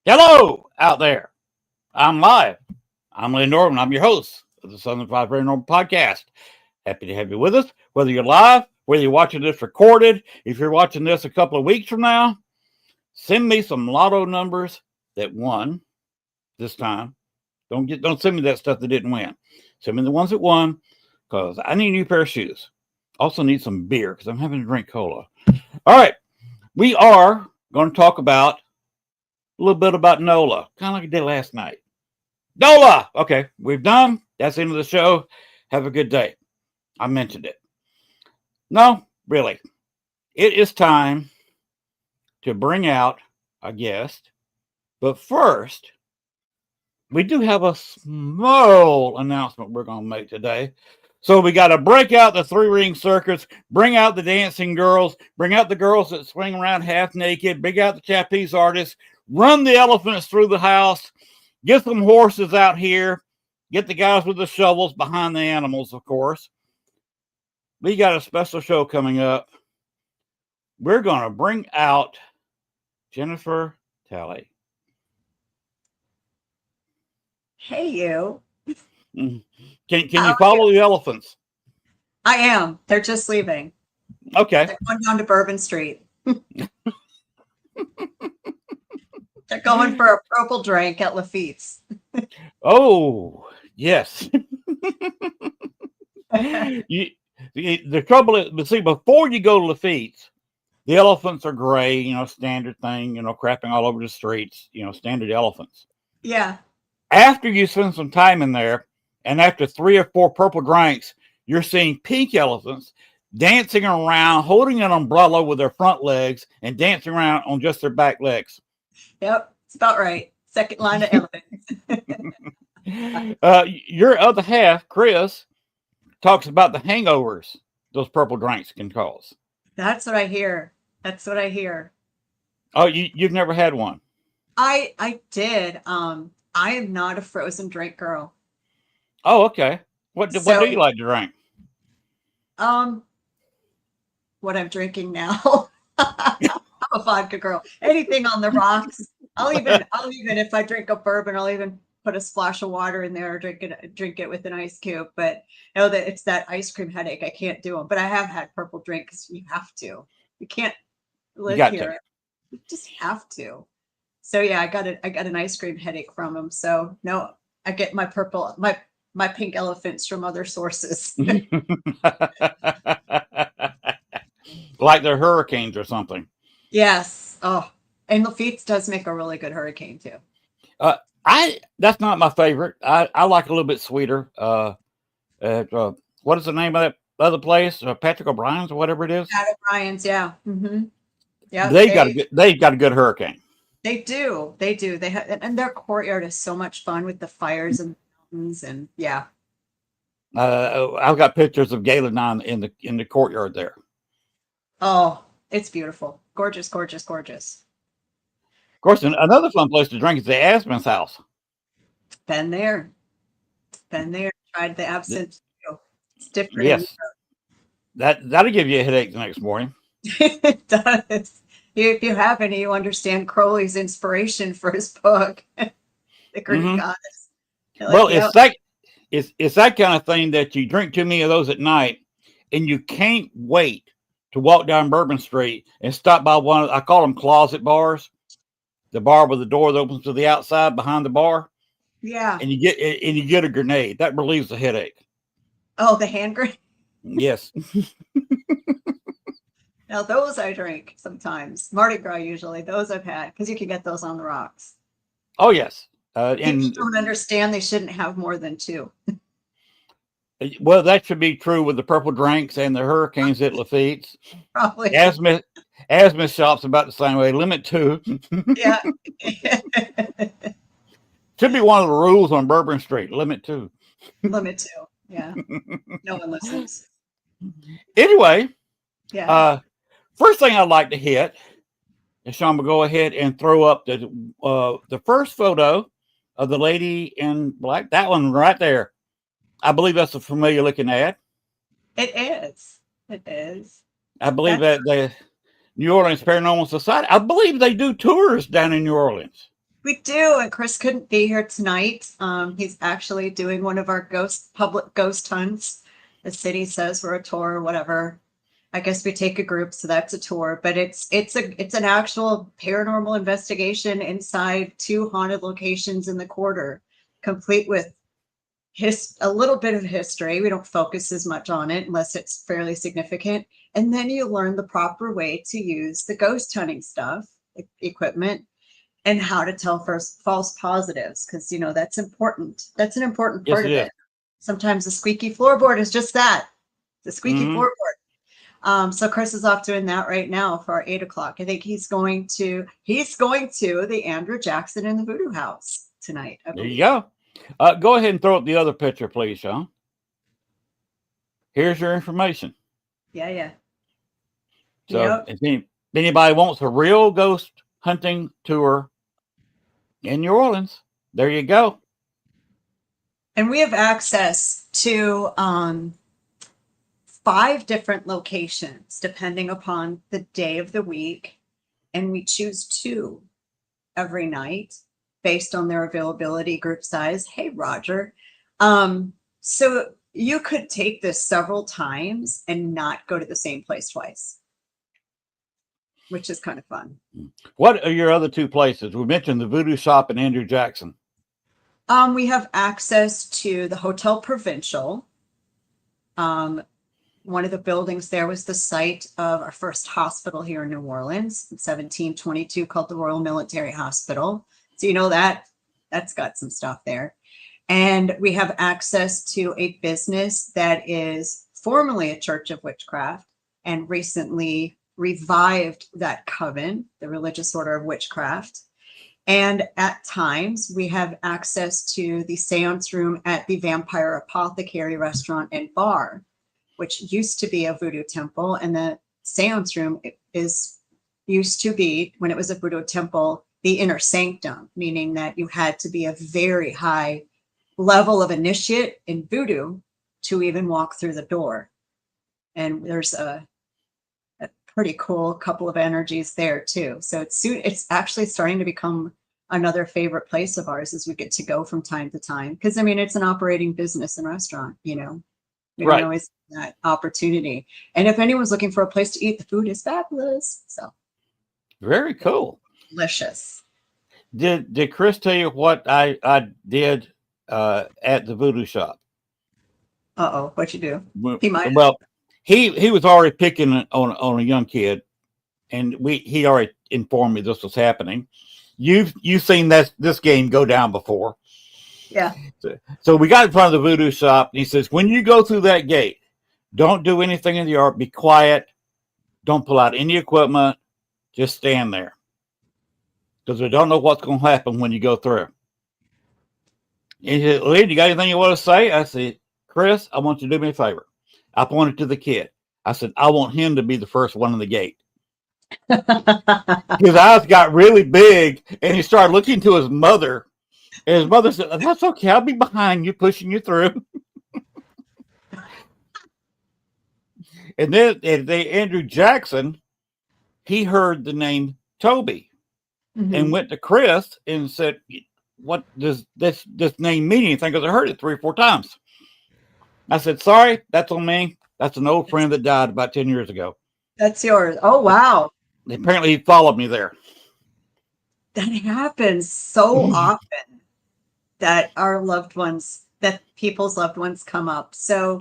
Hello out there. I'm live. I'm Len Dorman. I'm your host of the 7PM Paranormal podcast. Happy to have you with us, whether you're live, whether you're watching this recorded. If you're watching this a couple of weeks from now, send me some lotto numbers that won this time. Don't send me that stuff that didn't win. Send me the ones that won, because I need a new pair of shoes. Also need some beer because I'm having to drink cola. All right. We are going to talk about a little bit about NOLA, kind of like I did last night. NOLA! Okay, we've done. That's the end of the show. Have a good day. I mentioned it. No, really. It is time to bring out a guest. But first, we do have a small announcement we're going to make today. So we got to break out the three-ring circus, bring out the dancing girls, bring out the girls that swing around half naked, bring out the trapeze artists, run the elephants through the house, get some horses out here, get the guys with the shovels behind the animals, of course. We got a special show coming up. We're going to bring out Jennifer Talley. Hey, you. Can you follow the elephants? I am. They're just leaving. Okay. They're going down to Bourbon Street. They're going for a purple drink at Lafitte's. Oh, yes. The trouble is, but see, before you go to Lafitte's, the elephants are gray, standard thing, crapping all over the streets, standard elephants. Yeah. After you spend some time in there, and after 3 or 4 purple drinks, you're seeing pink elephants dancing around, holding an umbrella with their front legs and dancing around on just their back legs. Yep, it's about right. Second line of elephants. Your other half, Chris, talks about the hangovers those purple drinks can cause. That's what I hear. Oh, you've never had one? I did. I am not a frozen drink girl. Oh, okay. What do you like to drink? what I'm drinking now. I'm a vodka girl. Anything on the rocks. I'll even if I drink a bourbon, I'll even put a splash of water in there or drink it with an ice cube. But I know that it's that ice cream headache. I can't do them. But I have had purple drink because you have to. You can't You live got here. to. You just have to. So yeah, I got an ice cream headache from them. So no, I get my pink elephants from other sources. Like they're hurricanes or something. Yes. Oh, and Lafitte's does make a really good hurricane too. That's not my favorite. I like a little bit sweeter. What is the name of that other place? Patrick O'Brien's or whatever it is. Pat O'Brien's, yeah. Mm-hmm. Yeah, they've got a good hurricane. They do. They do. They have, and their courtyard is so much fun with the fires and mountains, and yeah. I've got pictures of Galen on in the courtyard there. Oh, it's beautiful. Gorgeous, gorgeous, gorgeous. Of course, another fun place to drink is the Aspen's house. Been there. Tried the absinthe. It's different. Yes. That'll give you a headache the next morning. It does. If you haven't, you understand Crowley's inspiration for his book, The Greek Goddess. Like, well, it's that kind of thing that you drink too many of those at night, and you can't wait to walk down Bourbon Street and stop by one. I call them closet bars, the bar with the door that opens to the outside behind the bar. Yeah, and you get a grenade that relieves the headache. Oh, the hand grenade. Yes. Now those I drink sometimes. Mardi Gras usually. Those I've had because you can get those on the rocks. Oh yes. People don't understand they shouldn't have more than two. Well, that should be true with the purple drinks and the hurricanes at Lafitte's. Probably. Asthma shops about the same way. Limit 2. Yeah. Should be one of the rules on Bourbon Street. Limit 2. Limit 2. Yeah. No one listens. Anyway. Yeah. First thing I'd like to hit is Sean will go ahead and throw up the first photo of the lady in black. That one right there. I believe that's a familiar looking ad. It is. It is. I believe that the New Orleans Paranormal Society, I believe they do tours down in New Orleans. We do, and Chris couldn't be here tonight. He's actually doing one of our public ghost hunts. The city says we're a tour or whatever. I guess we take a group, so that's a tour. But it's an actual paranormal investigation inside 2 haunted locations in the quarter, complete with a little bit of history. We don't focus as much on it unless it's fairly significant. And then you learn the proper way to use the ghost hunting stuff, equipment, and how to tell false positives, because that's important. That's an important part of it. Sometimes the squeaky floorboard is just that, the squeaky floorboard. So Chris is off doing that right now for our 8 o'clock. I think he's going to the Andrew Jackson in the Voodoo House tonight. There you go. Go ahead and throw up the other picture, please, Sean. Here's your information. Yeah. So if anybody wants a real ghost hunting tour in New Orleans, there you go. And we have access to 5 different locations depending upon the day of the week, and we choose 2 every night based on their availability, group size. Hey, Roger. So you could take this several times and not go to the same place twice, which is kind of fun. What are your other 2 places? We mentioned the Voodoo Shop and Andrew Jackson. We have access to the Hotel Provincial. One of the buildings there was the site of our first hospital here in New Orleans in 1722, called the Royal Military Hospital. So that's got some stuff there. And we have access to a business that is formerly a Church of Witchcraft and recently revived that coven, the Religious Order of Witchcraft. And at times we have access to the seance room at the Vampire Apothecary Restaurant and Bar, which used to be a voodoo temple. And the seance room used to be, when it was a voodoo temple, the inner sanctum, meaning that you had to be a very high level of initiate in voodoo to even walk through the door. And there's a pretty cool couple of energies there too. So it's actually starting to become another favorite place of ours as we get to go from time to time. Because I mean, it's an operating business and restaurant, you know. We don't Right. always have that opportunity. And if anyone's looking for a place to eat, the food is fabulous. So Very cool. delicious. Did Chris tell you what I did at the voodoo shop? Uh-oh, what'd you do? He might. Well, he was already picking on a young kid, and he already informed me this was happening. You've seen this game go down before. Yeah. So we got in front of the voodoo shop, and he says, when you go through that gate, don't do anything in the yard. Be quiet. Don't pull out any equipment. Just stand there. Because we don't know what's going to happen when you go through. And he said, Lee, you got anything you want to say? I said, Chris, I want you to do me a favor. I pointed to the kid. I said, I want him to be the first one in the gate. His eyes got really big, and he started looking to his mother. And his mother said, that's okay. I'll be behind you, pushing you through. And then Andrew Jackson, he heard the name Toby and went to Chris and said, what does this name mean anything? Because I heard it 3 or 4 times. I said, sorry, that's on me. That's an old friend that died about 10 years ago. That's yours. Oh, wow. Apparently he followed me there. That happens so often that people's loved ones come up. So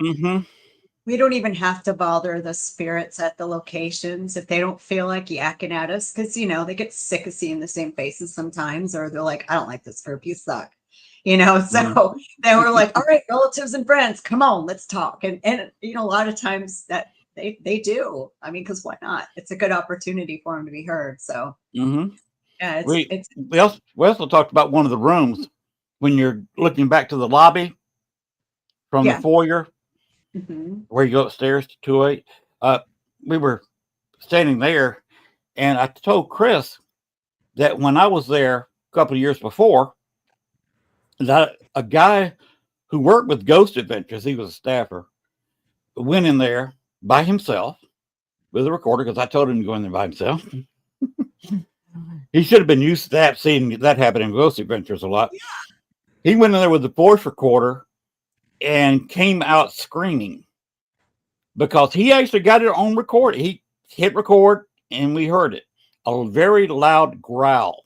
we don't even have to bother the spirits at the locations if they don't feel like yakking at us, because, you know, they get sick of seeing the same faces sometimes, or they're like, I don't like this group, you suck. You know, so then we're like, all right, relatives and friends, come on, let's talk. And you know, a lot of times that they do. I mean, because why not? It's a good opportunity for them to be heard. So yeah, we also talked about one of the rooms when you're looking back to the lobby from the foyer where you go upstairs to 208. We were standing there, and I told Chris that when I was there a couple of years before, that a guy who worked with Ghost Adventures, he was a staffer, went in there by himself with a recorder, because I told him to go in there by himself. He should have been used to that, seeing that happen in Ghost Adventures a lot. Yeah. He went in there with the voice recorder and came out screaming because he actually got it on record. He hit record and we heard it. A very loud growl.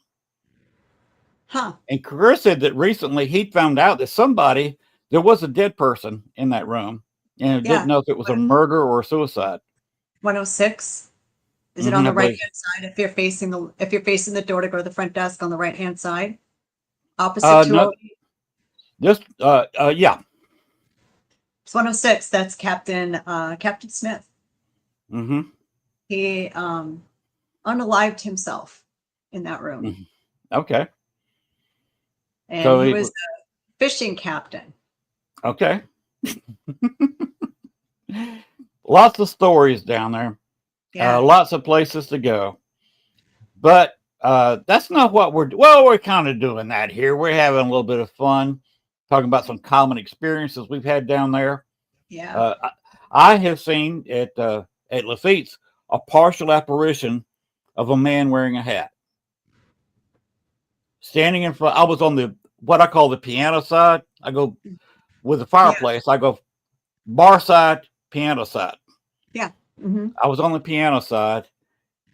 Huh. And Chris said that recently he found out that there was a dead person in that room, and didn't know if it was a murder or a suicide. 106. Is it on the right hand side? If you're facing the door to go to the front desk, on the right hand side, opposite 208. Yeah. It's 106. That's Captain Smith. He unalived himself in that room. Okay. And so he was a fishing captain. Okay. Lots of stories down there. Yeah. Lots of places to go. But that's not what we're kind of doing that here. We're having a little bit of fun, talking about some common experiences we've had down there. Yeah. I have seen at Lafitte's a partial apparition of a man wearing a hat. Standing in front, I was on what I call the piano side. I go with the fireplace. Yeah. I go bar side, piano side. Yeah. I was on the piano side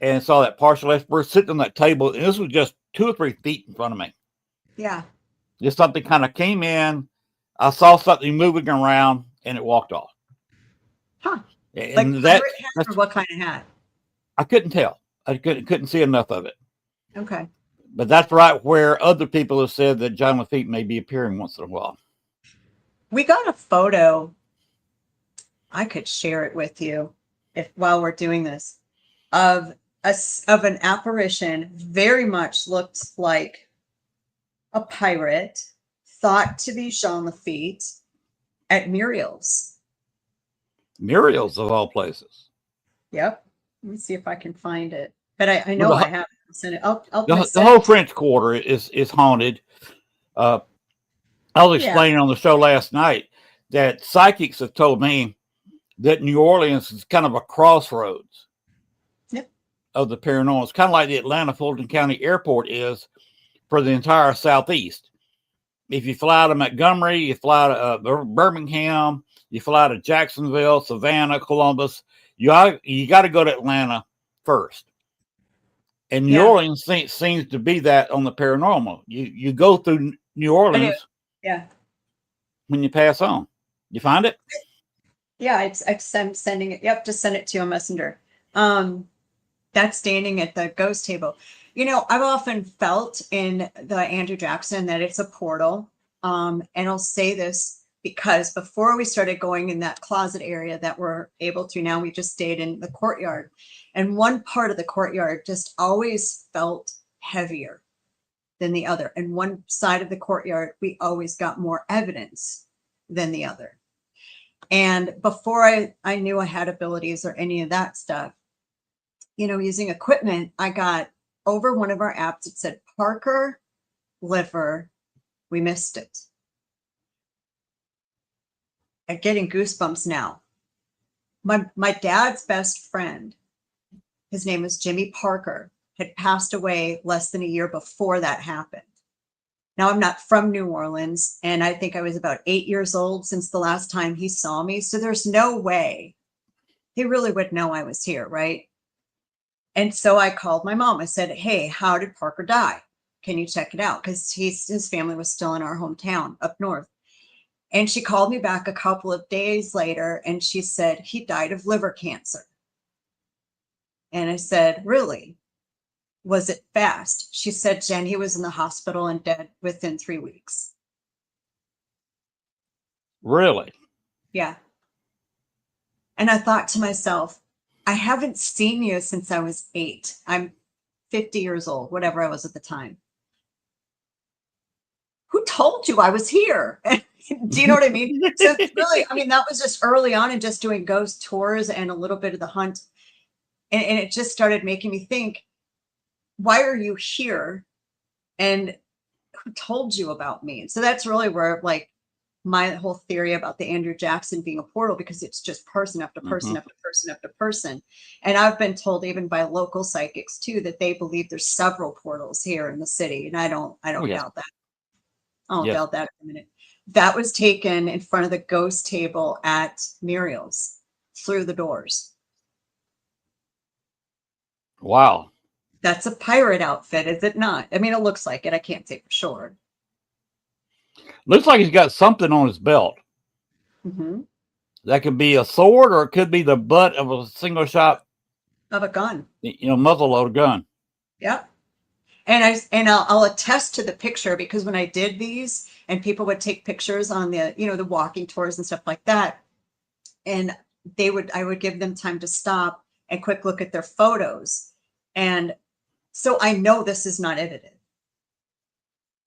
and saw that partial apparition sitting on that table. And this was just 2 or 3 feet in front of me. Yeah. Just something kind of came in. I saw something moving around and it walked off. Huh. And like hat or what kind of hat? I couldn't tell. I couldn't see enough of it. Okay. But that's right where other people have said that John Lafitte may be appearing once in a while. We got a photo. I could share it with you while we're doing this, of an apparition. Very much looked like a pirate, thought to be Jean Lafitte, at Muriel's. Muriel's of all places. Yep. Let me see if I can find it. But I know I have sent it. The whole French Quarter is haunted. I was explaining on the show last night that psychics have told me that New Orleans is kind of a crossroads. of the paranormal. It's kind of like the Atlanta Fulton County Airport is for the entire Southeast. If you fly to Montgomery, you fly to Birmingham, you fly to Jacksonville, Savannah, Columbus, you got to go to Atlanta first. And New Orleans seems to be that on the paranormal. You go through New Orleans, when you pass on. You find it? Yeah, I'm sending it. Yep, just send it to you on Messenger. That's standing at the ghost table. You know, I've often felt in the Andrew Jackson that it's a portal. And I'll say this because before we started going in that closet area that we're able to now, we just stayed in the courtyard. And one part of the courtyard just always felt heavier than the other. And one side of the courtyard, we always got more evidence than the other. And before I knew I had abilities or any of that stuff, you know, using equipment, I got over one of our apps. It said Parker liver. We missed it. I'm getting goosebumps now. My dad's best friend, his name was Jimmy Parker, had passed away less than a year before that happened. Now, I'm not from New Orleans, and I think I was about 8 years old since the last time he saw me. So there's no way he really would know I was here, right? And so I called my mom. I said, hey, how did Parker die? Can you check it out? Because his family was still in our hometown up north. And she called me back a couple of days later, and she said, he died of liver cancer. And I said, really? Was it fast? She said, Jen, he was in the hospital and dead within 3 weeks. Really? Yeah. And I thought to myself, I haven't seen you since I was 8. I'm 50 years old, whatever I was at the time. Who told you I was here? Do you know what I mean? So really, I mean, that was just early on and just doing ghost tours and a little bit of the hunt. And it just started making me think, why are you here? And who told you about me? And so that's really where like my whole theory about the Andrew Jackson being a portal, because it's just person after person after person after person. And I've been told even by local psychics too, that they believe there's several portals here in the city. And I don't doubt that. I don't doubt that in a minute. That was taken in front of the ghost table at Muriel's through the doors. Wow. That's a pirate outfit, is it not? I mean, it looks like it. I can't say for sure. Looks like he's got something on his belt. Mm-hmm. That could be a sword, or it could be the butt of a single shot of a gun. You know, muzzle load gun. Yep. And I'll attest to the picture, because when I did these and people would take pictures on the, you know, the walking tours and stuff like that, and I would give them time to stop and quick look at their photos. And so I know this is not edited,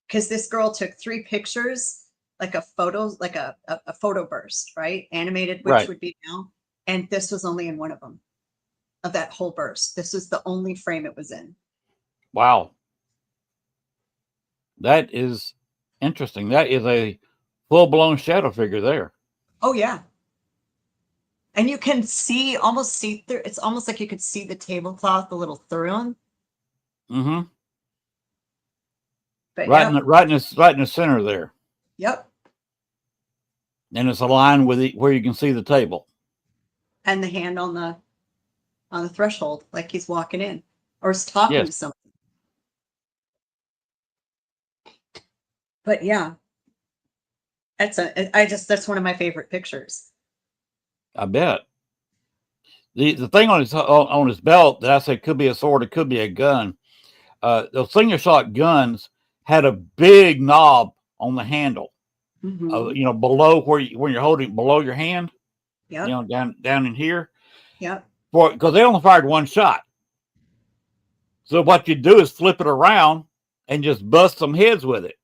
because this girl took 3 pictures, like a photo, like a photo burst, right? Animated, which would be now. And this was only in one of them, of that whole burst. This was the only frame it was in. Wow. That is interesting. That is a full-blown shadow figure there. Oh, yeah. And you can almost see through. It's almost like you could see the tablecloth a little through them. Mm-hmm. But right in the center there. Yep. And it's aligned with where you can see the table. And the hand on the threshold, like he's walking in or is talking to something. But yeah, that's one of my favorite pictures. I bet. The thing on his belt that I said could be a sword, it could be a gun. Those single shot guns had a big knob on the handle. Mm-hmm. You know, below when you're holding below your hand. Yeah. You know, down in here. Yeah. Because they only fired one shot. So what you do is flip it around and just bust some heads with it.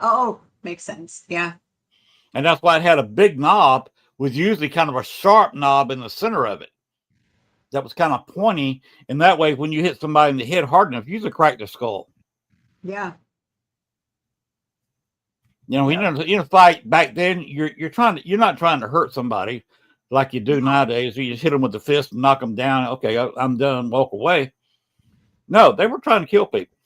Oh, makes sense. Yeah. And that's why it had a big knob, with usually kind of a sharp knob in the center of it. That was kind of pointy. And that way, when you hit somebody in the head hard enough, you usually crack their skull. Yeah. You know, in a fight back then, you're not trying to hurt somebody. like you do nowadays. You just hit them with the fist and knock them down. Okay, I'm done. Walk away. No, they were trying to kill people.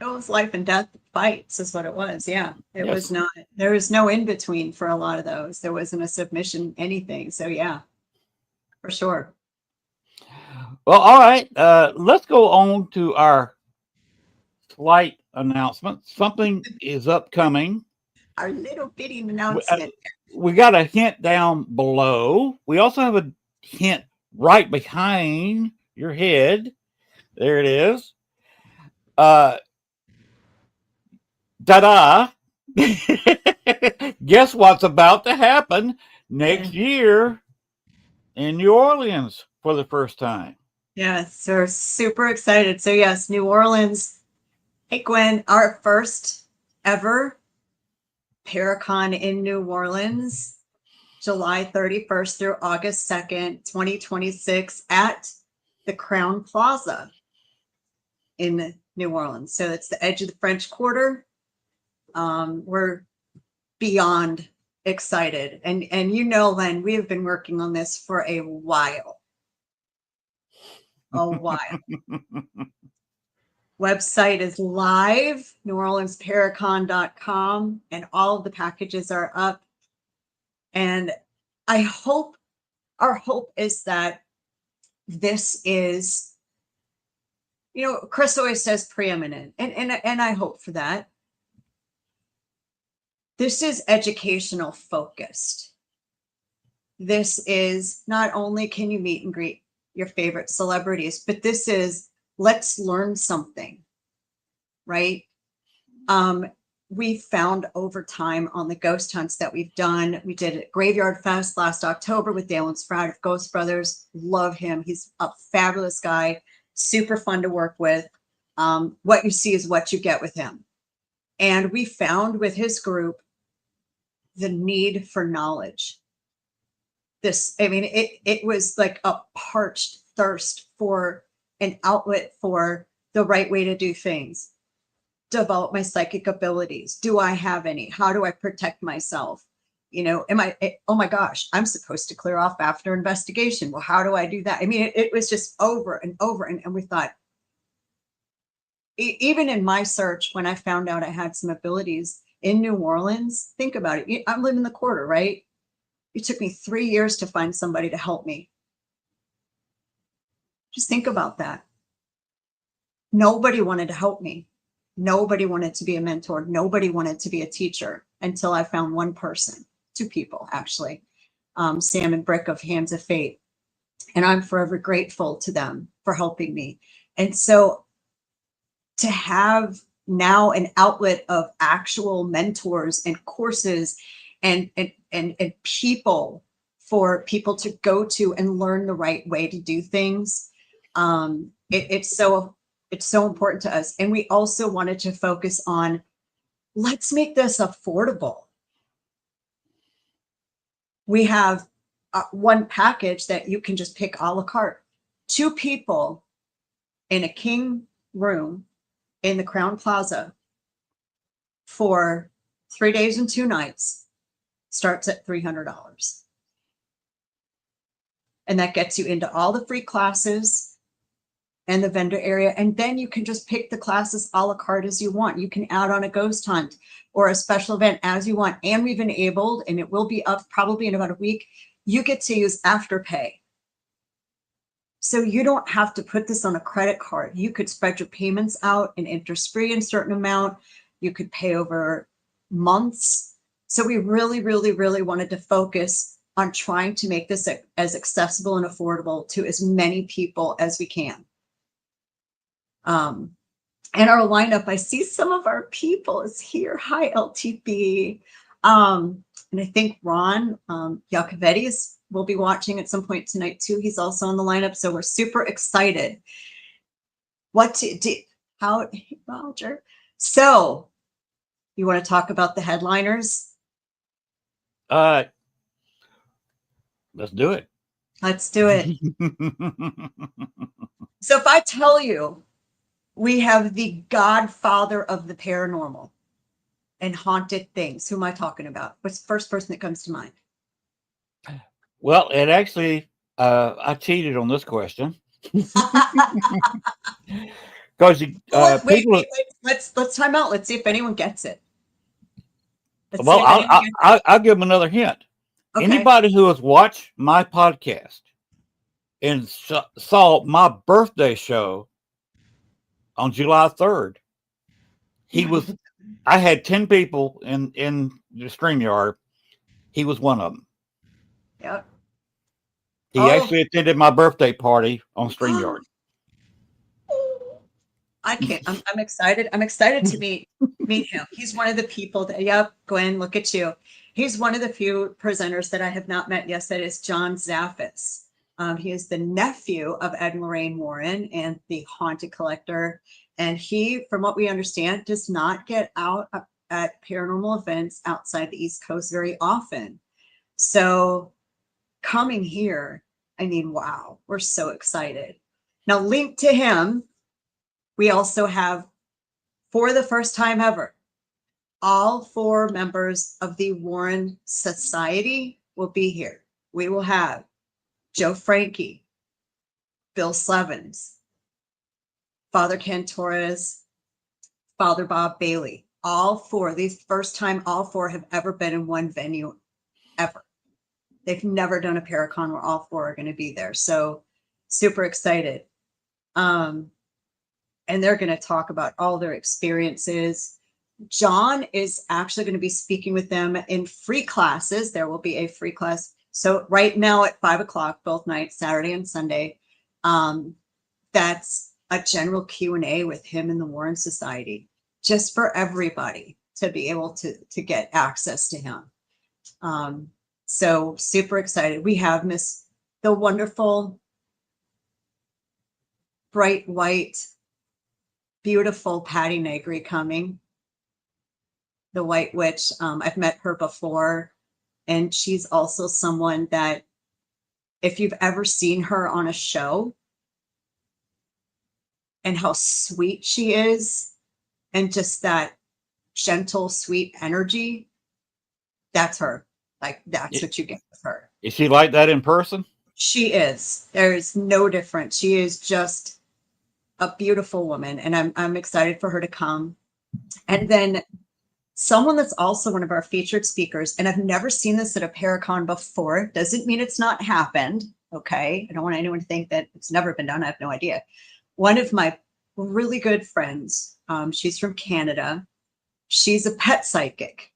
It was life and death fights, is what it was. Yeah, it was Yes. not. There was no in between for a lot of those. There wasn't a submission, anything. So yeah, for sure. Well, all right. Let's go on to our slight announcement. Something is upcoming. Our little bitty We, uh, announcement. we got a hint down below. We also have a hint right behind your head. There it is. Ta-da! Guess what's about to happen next year in New Orleans for the first time? Yes, we're super excited. So yes, New Orleans. Hey Gwen, our first ever Paracon in New Orleans, July 31st through August 2nd, 2026 at the Crown Plaza in New Orleans. So it's the edge of the French Quarter. We're beyond excited. And you know, Len, we have been working on this for a while. Website is live, neworleansparacon.com, and all of the packages are up. And our hope is that this is, Chris always says preeminent, and I hope for that. This is educational focused. This is not only can you meet and greet your favorite celebrities, but this is let's learn something, right? We found over time on the ghost hunts that we've done, we did a Graveyard Fest last October with Dalen Sprout of Ghost Brothers. Love him. He's a fabulous guy, super fun to work with. What you see is what you get with him. And we found with his group the need for knowledge. It was like a parched thirst for an outlet for the right way to do things. Develop my psychic abilities. Do I have any? How do I protect myself? Oh my gosh, I'm supposed to clear off after investigation. Well, how do I do that? It was just over and over. And we thought, even in my search, when I found out I had some abilities in New Orleans, think about it. I'm living in the quarter, right? It took me 3 years to find somebody to help me. Just think about that. Nobody wanted to help me. Nobody wanted to be a mentor. Nobody wanted to be a teacher until I found one person, two people, actually, Sam and Brick of Hands of Fate. And I'm forever grateful to them for helping me. And so to have now an outlet of actual mentors and courses and people for people to go to and learn the right way to do things, it's so important to us. And we also wanted to focus on, let's make this affordable. We have one package that you can just pick a la carte. 2 people in a king room in the Crown Plaza for 3 days and 2 nights starts at $300. And that gets you into all the free classes and the vendor area. And then you can just pick the classes a la carte as you want. You can add on a ghost hunt or a special event as you want. And we've enabled, and it will be up probably in about a week, you get to use Afterpay. So you don't have to put this on a credit card. You could spread your payments out and interest-free in a certain amount. You could pay over months. So we really, really, really wanted to focus on trying to make this as accessible and affordable to as many people as we can. And our lineup, I see some of our people is here. Hi, LTB. And I think Ron Yacovetti will be watching at some point tonight too. He's also on the lineup. So we're super excited. Roger. So you want to talk about the headliners? Let's do it. Let's do it. So if I tell you, we have the godfather of the paranormal and haunted things. Who am I talking about? What's the first person that comes to mind? Well, it actually, I cheated on this question because Well, wait, people. wait, wait. Let's time out. Let's see if anyone gets it. Let's see Well, if anyone gets it. I'll give them another hint. Okay. Anybody who has watched my podcast and saw my birthday show on July 3rd, he was. I had 10 people in the StreamYard. He was one of them. Yep. He Oh. actually attended my birthday party on StreamYard. I can't. I'm excited. I'm excited to meet him. He's one of the people that. Yep, Gwen, look at you. He's one of the few presenters that I have not met. Yes, that is John Zaffis. He is the nephew of Ed and Lorraine Warren and the Haunted Collector. And he, from what we understand, does not get out at paranormal events outside the East Coast very often. So coming here, I mean, wow, we're so excited. Now, linked to him, we also have, for the first time ever, all 4 members of the Warren Society will be here. We will have Joe Frankie, Bill Slevins, Father Ken Torres, Father Bob Bailey. All 4, the first time all 4 have ever been in one venue ever. They've never done a Paracon where all 4 are going to be there. So super excited. And they're going to talk about all their experiences. John is actually going to be speaking with them in free classes. There will be a free class. So right now at 5:00, both nights, Saturday and Sunday, that's a general Q&A with him and the Warren Society, just for everybody to be able to get access to him. So super excited. We have the wonderful, bright white, beautiful Patty Negri coming, the White Witch. I've met her before, and she's also someone that, if you've ever seen her on a show and how sweet she is, and just that gentle, sweet energy, that's her. Like, that's what you get with her. Is she like that in person? She is. There is no difference. She is just a beautiful woman, and I'm excited for her to come. And then someone that's also one of our featured speakers, and I've never seen this at a Paracon before, doesn't mean it's not happened, okay? I don't want anyone to think that it's never been done. I have no idea. One of my really good friends, she's from Canada. She's a pet psychic.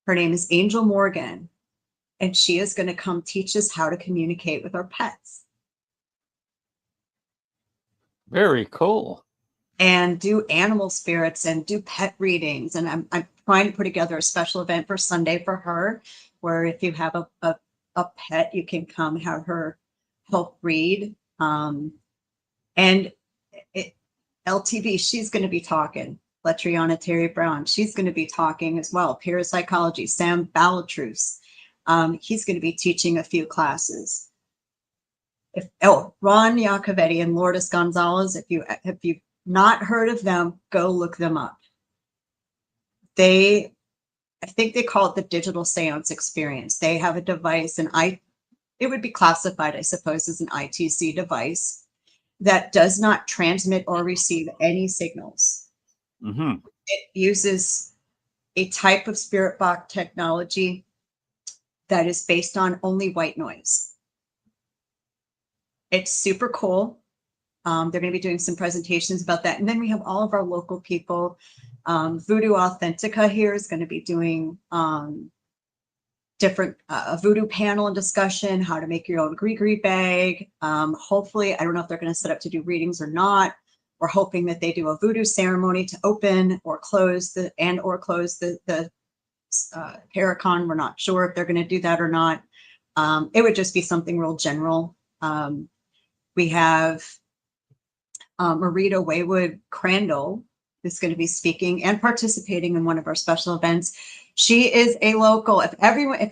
Her name is Angel Morgan, and she is going to come teach us how to communicate with our pets. Very cool. And do animal spirits and do pet readings. And I'm trying to put together a special event for Sunday for her, where if you have a pet, you can come have her help read. And LTV, she's going to be talking. Latriana Terry Brown, she's going to be talking as well. Parapsychology, Sam Balatrus, he's going to be teaching a few classes. Ron Iacovetti and Lourdes Gonzalez, if you've not heard of them, go look them up. I think they call it the digital seance experience. They have a device, and it would be classified, I suppose, as an ITC device that does not transmit or receive any signals. Mm-hmm. It uses a type of spirit box technology that is based on only white noise. It's super cool. They're going to be doing some presentations about that. And then we have all of our local people. Voodoo Authentica here is going to be doing different voodoo panel and discussion, how to make your own gree-gree bag. Hopefully, I don't know if they're going to set up to do readings or not. We're hoping that they do a voodoo ceremony to open or close the Paracon. We're not sure if they're going to do that or not. It would just be something real general. We have Marita Waywood Crandall is going to be speaking and participating in one of our special events. She is a local. If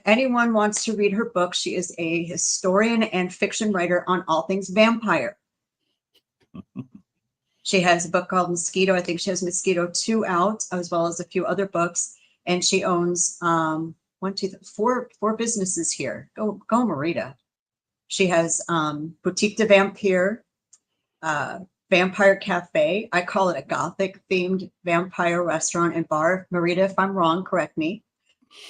anyone wants to read her book, she is a historian and fiction writer on all things vampire. She has a book called Mosquito. I think she has Mosquito 2 out, as well as a few other books. And she owns one four businesses here. Go Marita. She has Boutique de Vampire, Vampire Cafe. I call it a gothic themed vampire restaurant and bar. Marita, if I'm wrong, correct me.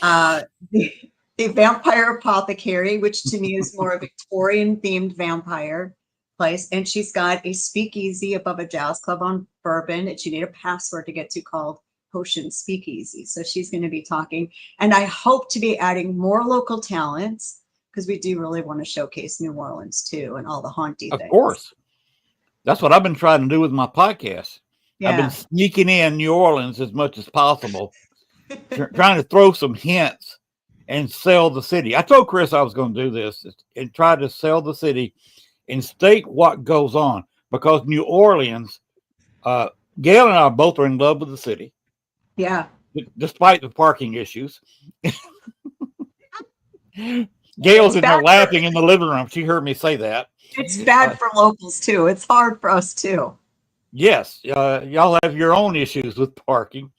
The Vampire Apothecary, which to me is more a Victorian themed vampire place. And she's got a speakeasy above a jazz club on Bourbon that you need a password to get to, called Potion Speakeasy. So she's going to be talking. And I hope to be adding more local talents, because we do really want to showcase New Orleans too and all the haunty things. Of course. That's what I've been trying to do with my podcast. Yeah. I've been sneaking in New Orleans as much as possible, trying to throw some hints and sell the city. I told Chris I was going to do this and try to sell the city and state what goes on, because New Orleans, Gail and I both are in love with the city. Yeah. Despite the parking issues. Gail's in there laughing in the living room. She heard me say that. It's bad for locals too. It's hard for us too. Yes. Y'all have your own issues with parking,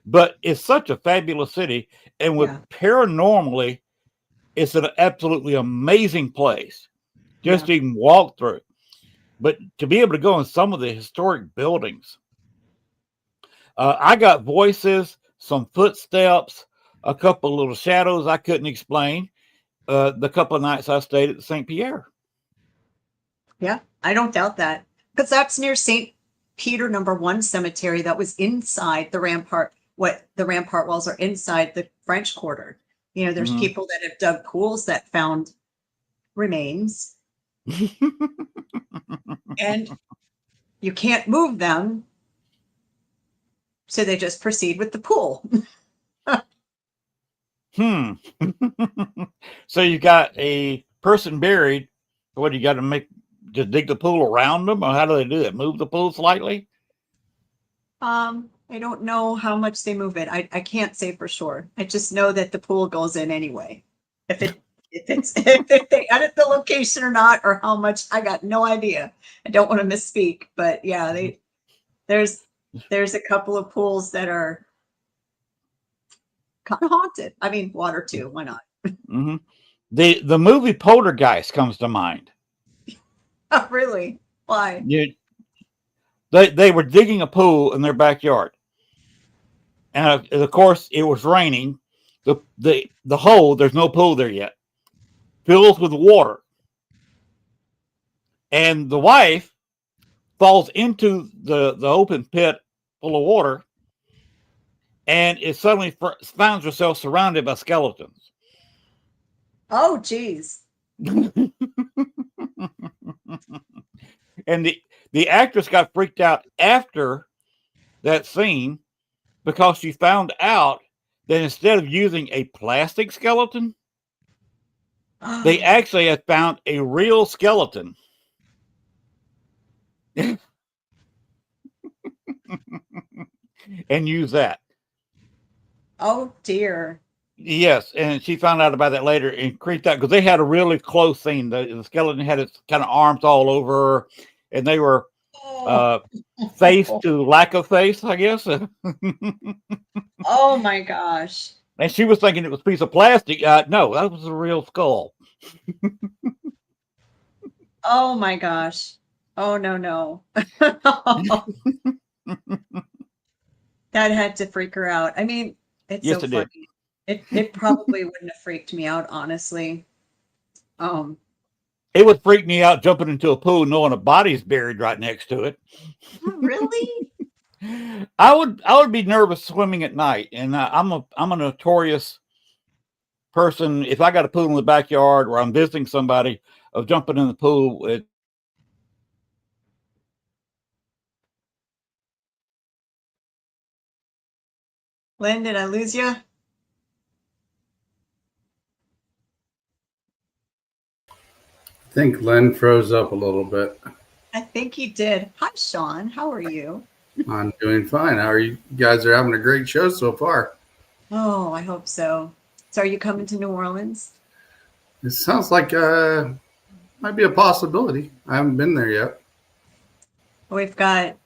but it's such a fabulous city. And with Paranormally, it's an absolutely amazing place just to even walk through. But to be able to go in some of the historic buildings, I got voices, some footsteps, a couple of little shadows I couldn't explain. The couple of nights I stayed at the St. Pierre. Yeah, I don't doubt that, because that's near St. Peter #1 cemetery that was inside the rampart. The rampart walls are inside the French Quarter. You know, there's people that have dug pools that found remains, and you can't move them, so they just proceed with the pool. So you got a person buried. What, you got to just dig the pool around them, or how do they do it? Move the pool slightly? I don't know how much they move it. I can't say for sure. I just know that the pool goes in anyway. If they edit the location or not, or how much, I got no idea. I don't want to misspeak, but yeah, there's a couple of pools that are kind of haunted. I mean, water too. Why not? The movie Poltergeist comes to mind. Oh, really? Why? They were digging a pool in their backyard, and of course it was raining. The hole, there's no pool there yet, fills with water, and the wife falls into the open pit full of water, and it suddenly finds herself surrounded by skeletons. Oh, geez. And the actress got freaked out after that scene, because she found out that instead of using a plastic skeleton, they actually had found a real skeleton. And use that. Oh, dear. Yes, and she found out about that later and creeped out, because they had a really close scene. The skeleton had its kind of arms all over her, and they were face to lack of face, I guess. Oh my gosh. And she was thinking it was a piece of plastic. No, that was a real skull. Oh my gosh. Oh, no. That had to freak her out. I mean, it's Yes, so it funny. It probably wouldn't have freaked me out, honestly. It would freak me out jumping into a pool knowing a body's buried right next to it. Really? I would be nervous swimming at night, and I'm a notorious person. If I got a pool in the backyard or I'm visiting somebody, of jumping in the pool. Len, did I lose you? I think Len froze up a little bit. I think he did. Hi, Sean. How are you? I'm doing fine. How are you? You guys are having a great show so far. Oh, I hope so. So are you coming to New Orleans? It sounds like might be a possibility. I haven't been there yet. We've got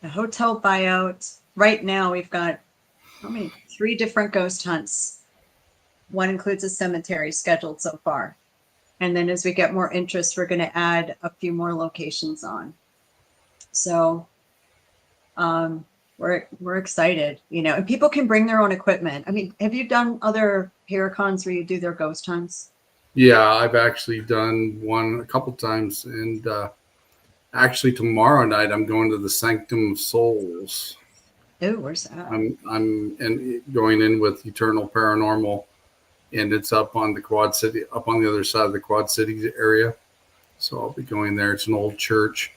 a hotel buyout. Right now, we've got how many? 3 different ghost hunts. One includes a cemetery scheduled so far. And then as we get more interest, we're going to add a few more locations on. So we're excited, you know, and people can bring their own equipment. I mean, have you done other Paracons where you do their ghost hunts? Yeah, I've actually done one a couple times, and actually tomorrow night I'm going to the Sanctum of Souls. Oh, where's that? I'm going in with Eternal Paranormal, and it's up on the Quad City, up on the other side of the Quad Cities area. So I'll be going there. It's an old church.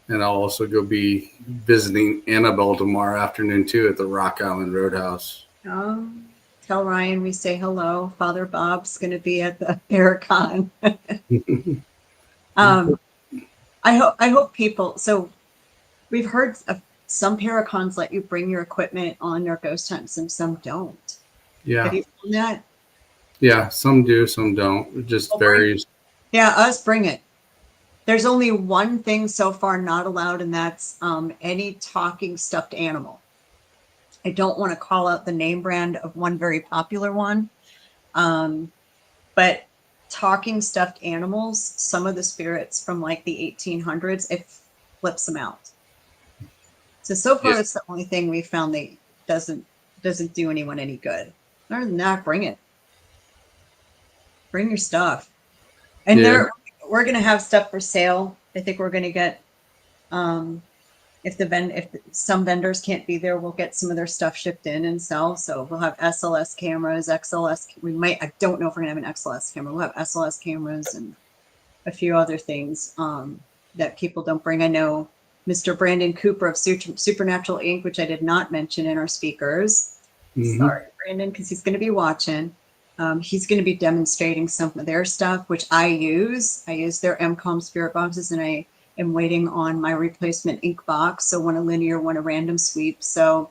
And I'll also go be visiting Annabelle tomorrow afternoon too at the Rock Island Roadhouse. Oh, tell Ryan we say hello. Father Bob's going to be at the Paracon. I hope people. So we've heard of some Paracons let you bring your equipment on their ghost hunts, and some don't. Yeah. Have you found that? Yeah, some do, some don't. It just varies. Yeah, us bring it. There's only one thing so far not allowed, and that's any talking stuffed animal. I don't want to call out the name brand of one very popular one, but talking stuffed animals, some of the spirits from like the 1800s, it flips them out. So far, that's the only thing we found that doesn't do anyone any good. Other than that, bring it. Bring your stuff. And we're going to have stuff for sale. I think we're going to get, if some vendors can't be there, we'll get some of their stuff shipped in and sell. So we'll have SLS cameras, XLS. I don't know if we're going to have an XLS camera. We'll have SLS cameras and a few other things that people don't bring. I know Mr. Brandon Cooper of Supernatural Inc., which I did not mention in our speakers. Mm-hmm. Sorry, Brandon, because he's going to be watching. He's going to be demonstrating some of their stuff, which I use. I use their MCOM spirit boxes, and I am waiting on my replacement ink box. So one a linear, one a random sweep. So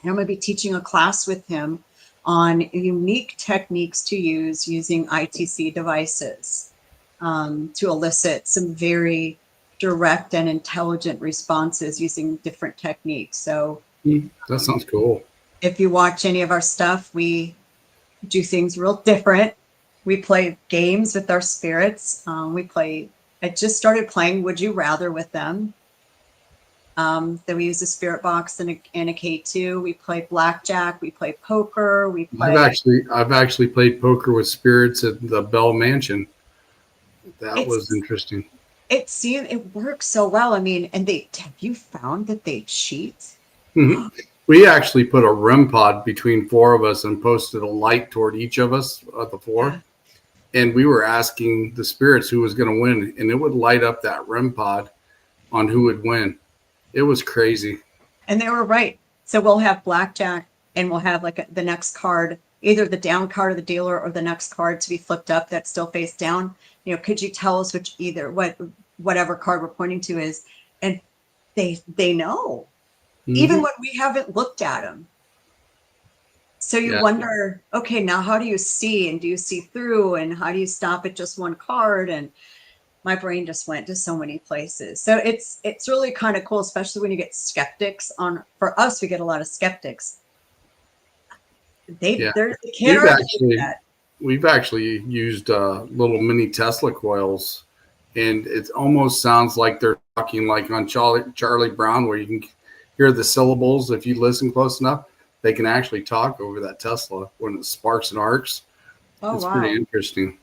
I'm going to be teaching a class with him on unique techniques to use using ITC devices to elicit some very direct and intelligent responses using different techniques. So that sounds cool. If you watch any of our stuff, we do things real different. We play games with our spirits. I just started playing Would You Rather with them. Then we use a spirit box and a K2. We play blackjack. We play poker. I've actually played poker with spirits at the Bell Mansion. That was interesting. It works so well. I mean, and have you found that they cheat? Mm-hmm. We actually put a REM pod between 4 of us and posted a light toward each of us at the 4. Yeah. And we were asking the spirits who was going to win, and it would light up that REM pod on who would win. It was crazy. And they were right. So we'll have blackjack, and we'll have like the next card, either the down card of the dealer or the next card to be flipped up that's still face down. You know, could you tell us whatever card we're pointing to is? And they know. Mm-hmm. Even when we haven't looked at them. So you wonder, okay, now how do you see? And do you see through? And how do you stop at just one card? And my brain just went to so many places. So it's really kind of cool, especially when you get skeptics on. For us, we get a lot of skeptics. They can't argue that. We've actually used little mini Tesla coils, and it almost sounds like they're talking like on Charlie Brown, where you can hear the syllables. If you listen close enough, they can actually talk over that Tesla when it sparks and arcs. It's pretty interesting.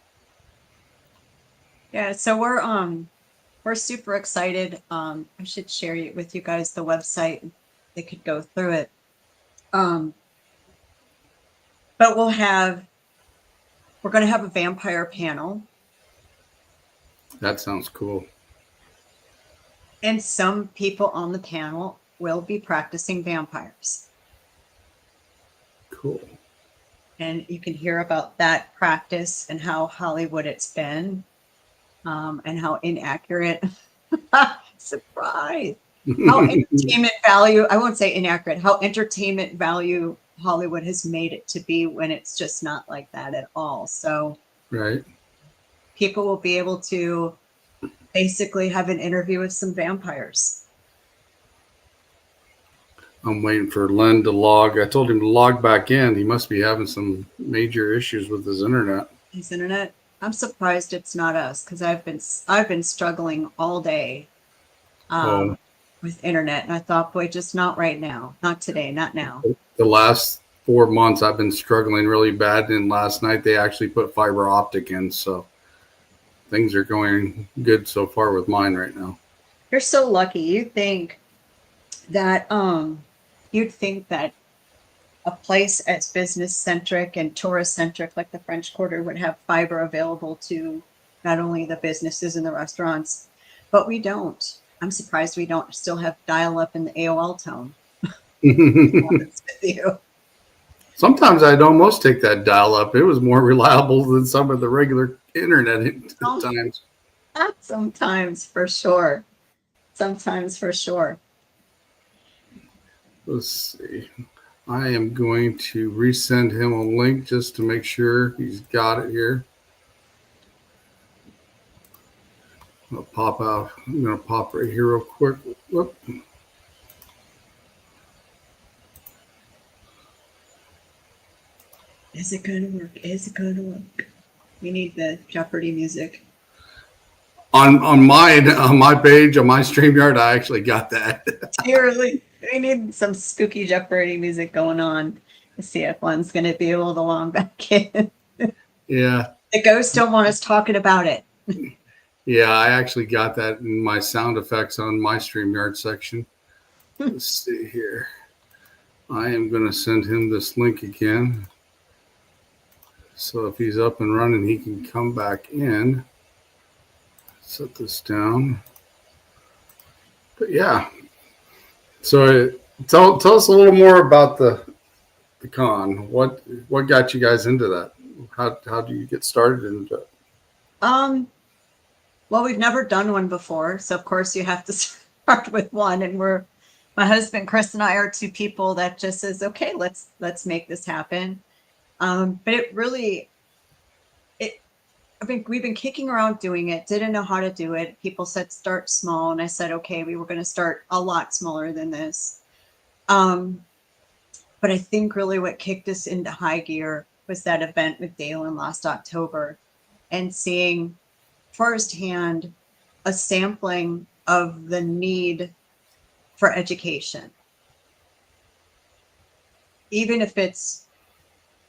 Yeah, so we're super excited. I should share with you guys the website. They could go through it. But we're going to have a vampire panel. That sounds cool. And some people on the panel will be practicing vampires. Cool. And you can hear about that practice and how Hollywood it's been, and how inaccurate. Surprise. How entertainment value, I won't say inaccurate, how entertainment value Hollywood has made it to be when it's just not like that at all. So people will be able to basically have an interview with some vampires. I'm waiting for Len to log. I told him to log back in. He must be having some major issues with his internet. His internet. I'm surprised it's not us because I've been struggling all day Oh, with internet, and I thought, boy, just not right now, not today, not now. the last 4 months I've been struggling really bad, and last night they actually put fiber optic in, so things are going good so far with mine right now. You're so lucky. You'd think that a place as business centric and tourist centric like the French Quarter would have fiber available to not only the businesses and the restaurants, but we don't. I'm surprised we don't still have dial up in the AOL tone. With you. Sometimes I'd almost take that dial up. It was more reliable than some of the regular internet at times. Sometimes for sure. Sometimes for sure. Let's see. I am going to resend him a link just to make sure he's got it here. I'll pop out. I'm going to pop right here real quick. Whoop. Is it going to work? Is it going to work? We need the Jeopardy music. On my page, on my StreamYard, I actually got that. Seriously, we need some spooky Jeopardy music going on to see if one's going to be able to log back in. Yeah. The ghosts don't want us talking about it. Yeah, I actually got that in my sound effects on my StreamYard section. Let's see here. I am going to send him this link again. So if he's up and running, he can come back in. Set this down. But yeah. So tell us a little more about the con. What got you guys into that? How do you get started into it? Well, we've never done one before, so of course you have to start with one. And my husband Chris and I are two people that just says, okay, let's make this happen. But I think we've been kicking around doing it, didn't know how to do it. People said start small, and I said, okay, we were going to start a lot smaller than this. But I think really what kicked us into high gear was that event with Dalen last October, and seeing firsthand a sampling of the need for education. Even if it's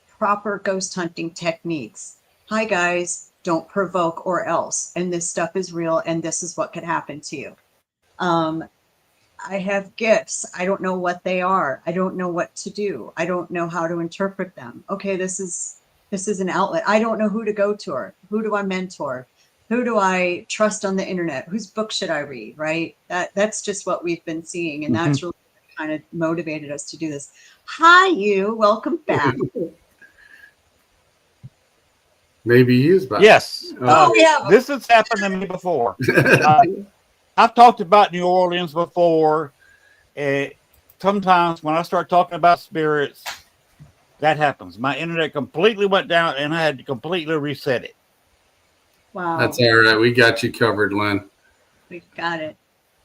proper ghost hunting techniques. Hi guys, don't provoke or else. And this stuff is real and this is what could happen to you. I have gifts. I don't know what they are. I don't know what to do. I don't know how to interpret them. Okay, this is an outlet. I don't know who to go to or who do I mentor? Who do I trust on the internet? Whose book should I read? Right? That's just what we've been seeing. And that's really kind of motivated us to do this. Hi, you. Welcome back. Maybe he is back. Yes. Yeah. This has happened to me before. I've talked about New Orleans before. Sometimes when I start talking about spirits, that happens. My internet completely went down and I had to completely reset it. Wow. That's all right. We got you covered, Len. We've got it.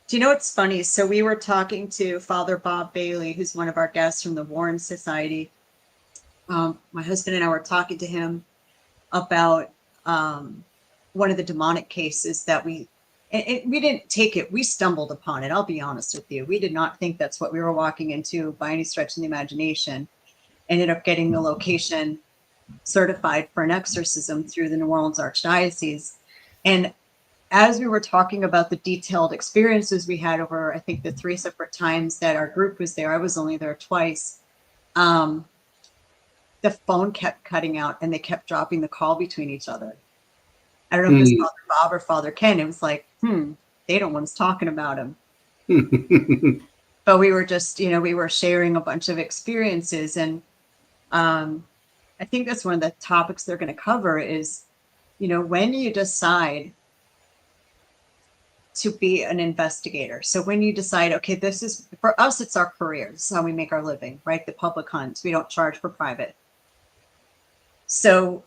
Do you know what's funny? So we were talking to Father Bob Bailey, who's one of our guests from the Warren Society. My husband and I were talking to him about one of the demonic cases that we didn't take it. We stumbled upon it. I'll be honest with you. We did not think that's what we were walking into by any stretch of the imagination. Ended up getting the location certified for an exorcism through the New Orleans Archdiocese. And as we were talking about the detailed experiences we had over, I think, the 3 separate times that our group was there, I was only there twice. The phone kept cutting out and they kept dropping the call between each other. I don't know if it was Father Bob or Father Ken. It was like, they don't want us talking about him. But we were just, we were sharing a bunch of experiences. And I think that's one of the topics they're going to cover is, when you decide to be an investigator. So when you decide, okay, this is, for us, it's our career. This is how we make our living, right? The public hunts. We don't charge for private. So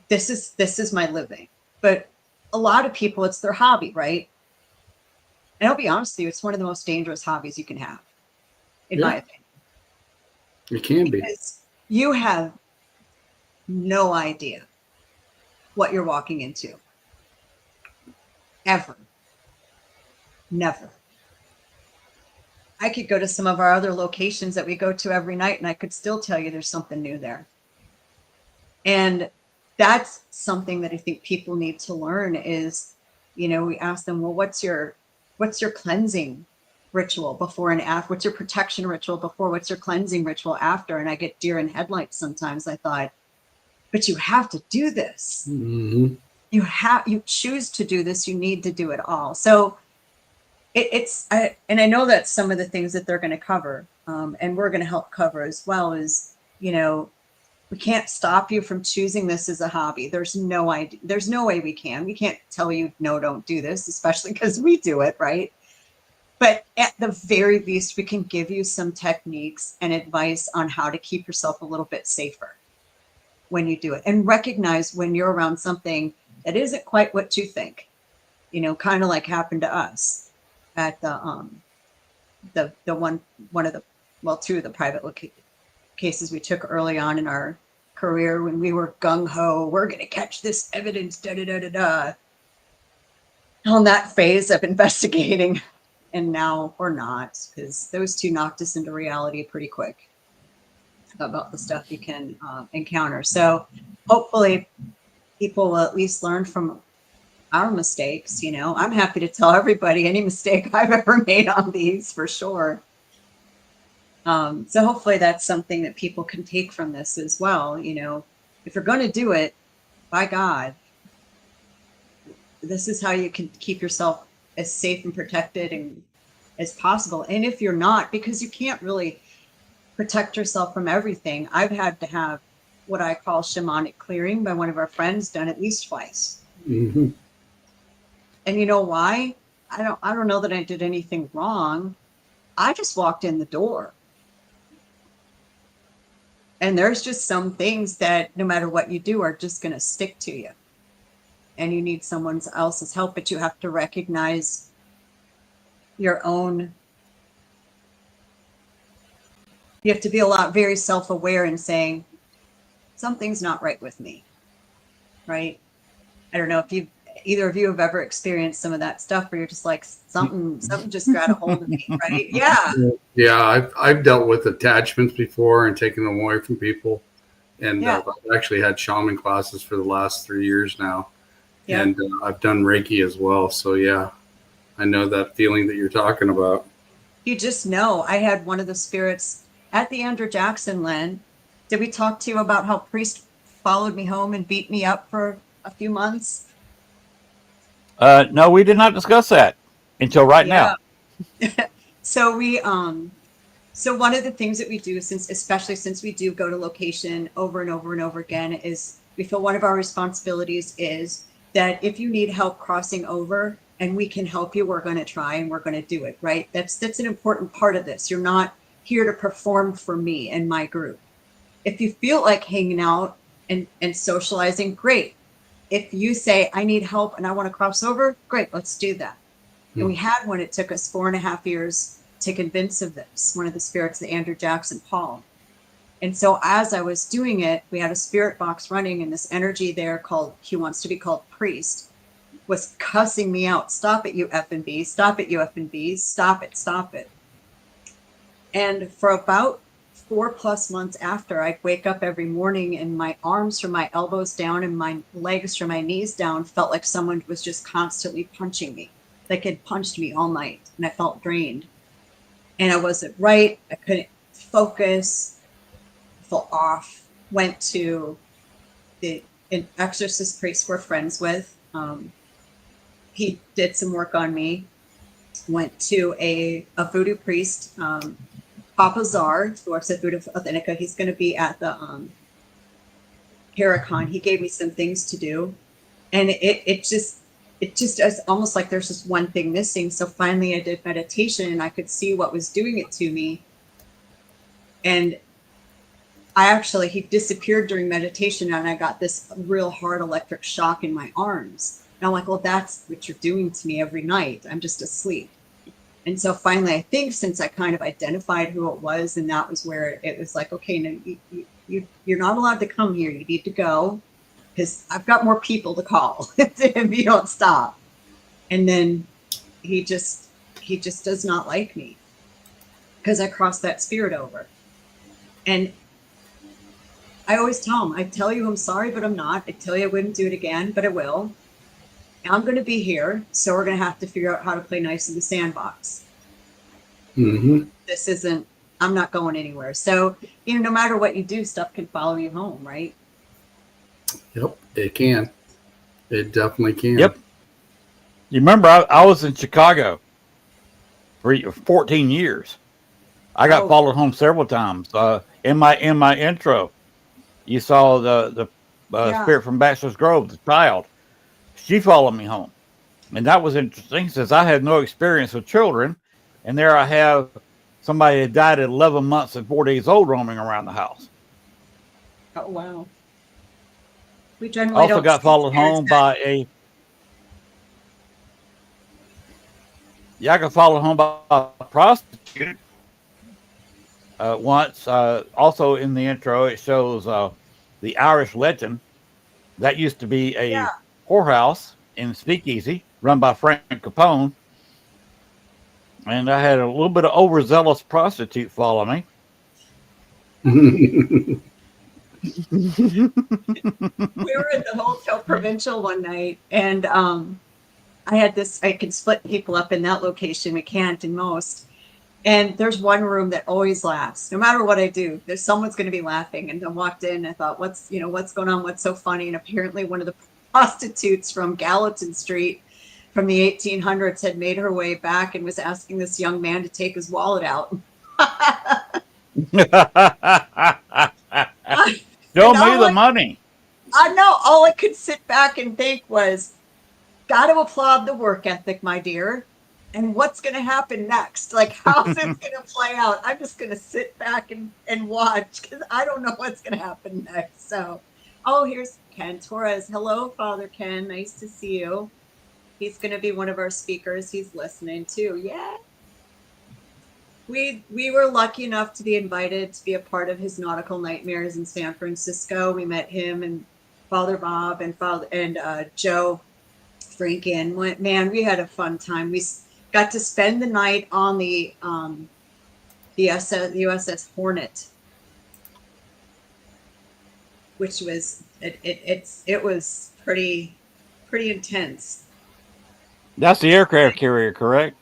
this is my living. But a lot of people, it's their hobby, right? And I'll be honest with you, it's one of the most dangerous hobbies you can have, in my opinion. It can be. Because you have no idea what you're walking into. Ever. Never. I could go to some of our other locations that we go to every night and I could still tell you there's something new there. And that's something that I think people need to learn is, you know, we ask them, well, what's your cleansing ritual before and after? What's your protection ritual before? What's your cleansing ritual after? And I get deer in headlights sometimes. I thought, but you have to do this. Mm-hmm. You choose to do this. You need to do it all. So and I know that's some of the things that they're going to cover, and we're going to help cover as well. Is, you know, we can't stop you from choosing this as a hobby. There's no idea. There's no way we can. We can't tell you no, don't do this, especially because we do it, right? But at the very least, we can give you some techniques and advice on how to keep yourself a little bit safer when you do it, and recognize when you're around something that isn't quite what you think. You know, kind of like happened to us at two of the private cases we took early on in our career when we were gung-ho, we're going to catch this evidence, on that phase of investigating. And now we're not, because those two knocked us into reality pretty quick about the stuff you can encounter. So hopefully people will at least learn from our mistakes. You know, I'm happy to tell everybody any mistake I've ever made on these, for sure. So hopefully that's something that people can take from this as well. You know, if you're going to do it, by God, this is how you can keep yourself as safe and protected and as possible. And if you're not, because you can't really protect yourself from everything, I've had to have what I call shamanic clearing by one of our friends done at least twice. Mm-hmm. And you know why? I don't know that I did anything wrong. I just walked in the door. And there's just some things that no matter what you do are just going to stick to you. And you need someone else's help, but you have to recognize your own. You have to be very self-aware and saying, something's not right with me. Right? I don't know if either of you have ever experienced some of that stuff where you're just like, something just got a hold of me, right? Yeah. Yeah, I've dealt with attachments before and taken them away from people. And I've actually had shaman classes for the last 3 years now. Yep. And I've done Reiki as well. So, yeah, I know that feeling that you're talking about. You just know. I had one of the spirits at the Andrew Jackson, Len. Did we talk to you about how priest followed me home and beat me up for a few months? No, we did not discuss that until right now. So so one of the things that we do, especially since we do go to location over and over and over again, is we feel one of our responsibilities is that if you need help crossing over and we can help you, we're going to try and we're going to do it, right? That's an important part of this. You're not here to perform for me and my group. If you feel like hanging out and socializing, great. If you say, I need help and I want to cross over, great, let's do that. And we had one, it took us 4.5 years to convince of this, one of the spirits, the Andrew Jackson Paul. And so as I was doing it, we had a spirit box running, and this energy there he wants to be called priest, was cussing me out. Stop it, you effing bees. Stop it, you effing bees. Stop it, stop it. And for about 4+ months after, I'd wake up every morning and my arms from my elbows down and my legs from my knees down felt like someone was just constantly punching me. Like had punched me all night, and I felt drained. And I wasn't right. I couldn't focus. I felt off. Went to an exorcist priest we're friends with. He did some work on me. Went to a voodoo priest, Papa Czar, who works at Voodoo Authentica. He's going to be at the Paracon. He gave me some things to do, and it just is almost like there's just one thing missing. So finally I did meditation and I could see what was doing it to me. And he disappeared during meditation, and I got this real hard electric shock in my arms. And I'm like, well, that's what you're doing to me every night. I'm just asleep. And so finally, I think since I kind of identified who it was, and that was where it was like, okay, no, you're not allowed to come here. You need to go because I've got more people to call if you don't stop. And then he just does not like me because I crossed that spirit over. And I always tell him, I tell you I'm sorry, but I'm not. I tell you I wouldn't do it again, but I will. I'm going to be here, so we're going to have to figure out how to play nice in the sandbox. Mm-hmm. This isn't, I'm not going anywhere. So, no matter what you do, stuff can follow you home, right? Yep, it can. It definitely can. Yep. You remember I was in Chicago for 14 years. I got followed home several times. In my intro, you saw the spirit from Bachelor's Grove, the child. She followed me home. And that was interesting since I had no experience with children. And there I have somebody that died at 11 months and 4 days old roaming around the house. Oh, wow. We generally also don't got followed home by I got followed home by a prostitute once. Also in the intro, it shows the Irish Legend. That used to be a whorehouse in Speakeasy run by Frank Capone. And I had a little bit of overzealous prostitute follow me. We were at the Hotel Provincial one night, and I had this, I can split people up in that location. We can't in most. And there's one room that always laughs. No matter what I do, there's someone's going to be laughing. And I walked in, I thought, what's going on? What's so funny? And apparently one of the prostitutes from Gallatin Street from the 1800s had made her way back and was asking this young man to take his wallet out. Show me the money. I know. All I could sit back and think was, got to applaud the work ethic, my dear. And what's going to happen next? Like, how's it going to play out? I'm just going to sit back and watch because I don't know what's going to happen next. So, here's Ken Torres. Hello, Father Ken. Nice to see you. He's going to be one of our speakers. He's listening too. Yeah. We were lucky enough to be invited to be a part of his nautical nightmares in San Francisco. We met him and Father Bob and Joe Franken. Man, we had a fun time. We got to spend the night on the USS Hornet, which was it was pretty intense. That's the aircraft carrier, correct?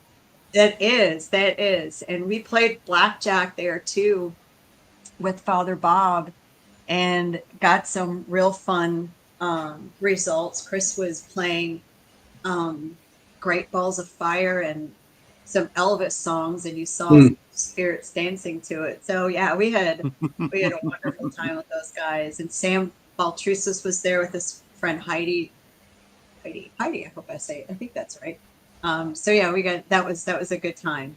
That is. And we played blackjack there too with Father Bob and got some real fun results. Chris was playing Great Balls of Fire and some Elvis songs, and you saw spirits dancing to it. So yeah, we had a wonderful time with those guys. And Sam Baltrusis was there with his friend Heidi, I hope I think that's right. So yeah, that was a good time.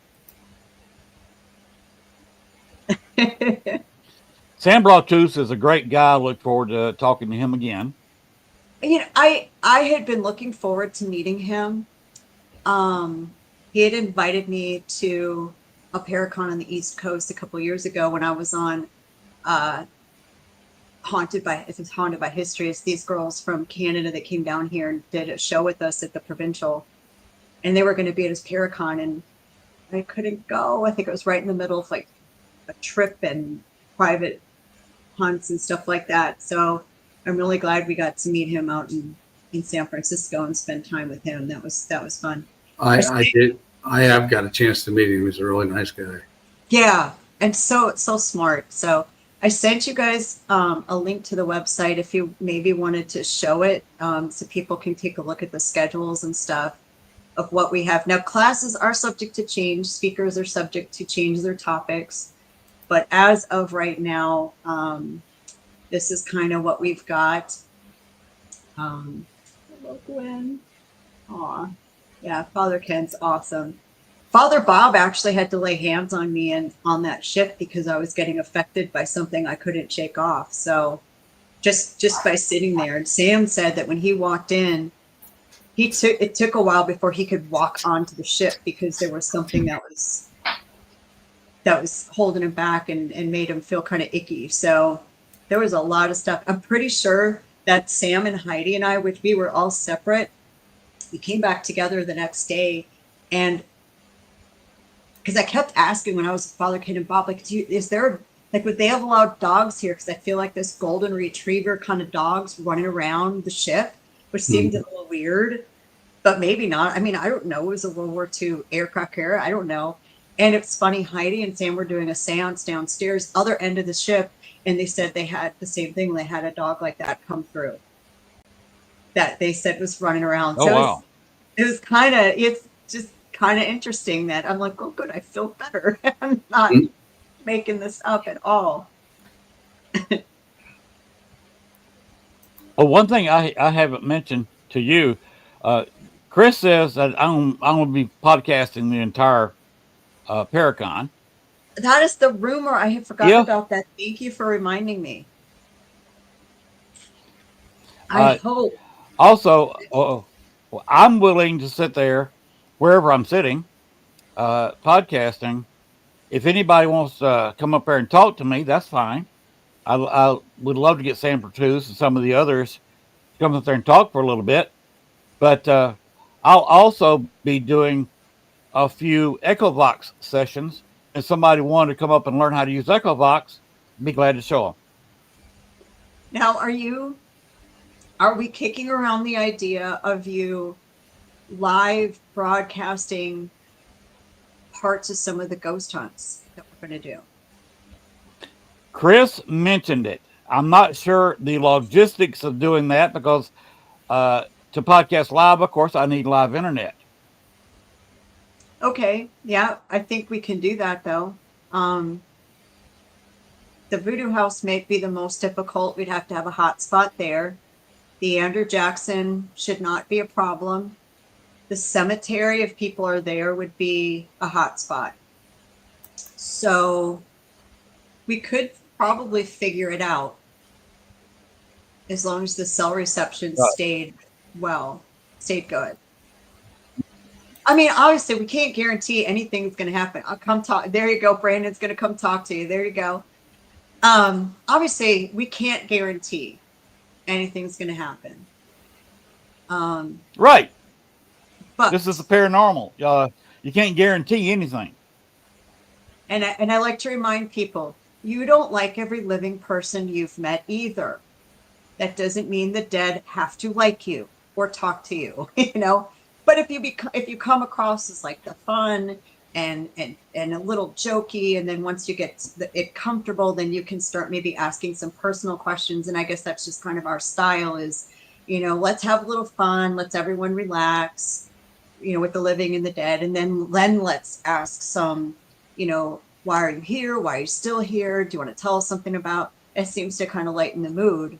Sam Baltrusis is a great guy. I look forward to talking to him again. I had been looking forward to meeting him. He had invited me to a Paracon on the East Coast a couple of years ago when I was on Haunted by History. It's these girls from Canada that came down here and did a show with us at the Provincial, and they were going to be at his Paracon, and I couldn't go. I think it was right in the middle of like a trip and private hunts and stuff like that. So I'm really glad we got to meet him out in San Francisco and spend time with him. That was fun. I did. I have got a chance to meet him. He's a really nice guy. Yeah, and so smart. So I sent you guys a link to the website if you maybe wanted to show it so people can take a look at the schedules and stuff of what we have. Now, classes are subject to change. Speakers are subject to change their topics. But as of right now, this is kind of what we've got. Hello, Gwen. Aw. Yeah, Father Ken's awesome. Father Bob actually had to lay hands on me and on that ship because I was getting affected by something I couldn't shake off. So just by sitting there. And Sam said that when he walked in, it took a while before he could walk onto the ship because there was something that was holding him back and made him feel kind of icky. So there was a lot of stuff. I'm pretty sure that Sam and Heidi and I, which we were all separate, we came back together the next day. And because I kept asking when I was with Father Kid and Bob, like, would they have allowed dogs here? Because I feel like this golden retriever kind of dogs running around the ship, which seemed a little weird, but maybe not. I mean, I don't know. It was a World War II aircraft carrier. I don't know. And it's funny, Heidi and Sam were doing a seance downstairs, other end of the ship, and they said they had the same thing. They had a dog like that come through that they said was running around. Oh, so wow. it's just kind of interesting that I'm like, oh, good, I feel better. I'm not making this up at all. Well, one thing I haven't mentioned to you, Chris says that I'm going to be podcasting the entire Paracon. That is the rumor. I had forgotten about that. Thank you for reminding me. I hope. Also, I'm willing to sit there wherever I'm sitting, podcasting. If anybody wants to come up there and talk to me, that's fine. I would love to get Sam Pertus and some of the others to come up there and talk for a little bit. But I'll also be doing a few EchoVox sessions. If somebody wanted to come up and learn how to use EchoVox, I'd be glad to show them. Now, are we kicking around the idea of you live broadcasting parts of some of the ghost hunts that we're going to do? Chris mentioned it. I'm not sure the logistics of doing that because to podcast live, of course, I need live internet. Okay. Yeah, I think we can do that, though. The Voodoo House may be the most difficult. We'd have to have a hotspot there. The Andrew Jackson should not be a problem. The cemetery, if people are there, would be a hotspot. So we could probably figure it out as long as the cell reception stayed good. I mean, obviously, we can't guarantee anything's going to happen. I'll come talk. There you go. Brandon's going to come talk to you. There you go. Obviously, we can't guarantee anything's going to happen. Right. But this is the paranormal. You can't guarantee anything. And I like to remind people, you don't like every living person you've met either. That doesn't mean the dead have to like you or talk to you, But if you come across as like the fun and a little jokey, and then once you get it comfortable, then you can start maybe asking some personal questions. And I guess that's just kind of our style is, let's have a little fun. Let's everyone relax, with the living and the dead. And then let's ask some, why are you here? Why are you still here? Do you want to tell us something about? It seems to kind of lighten the mood.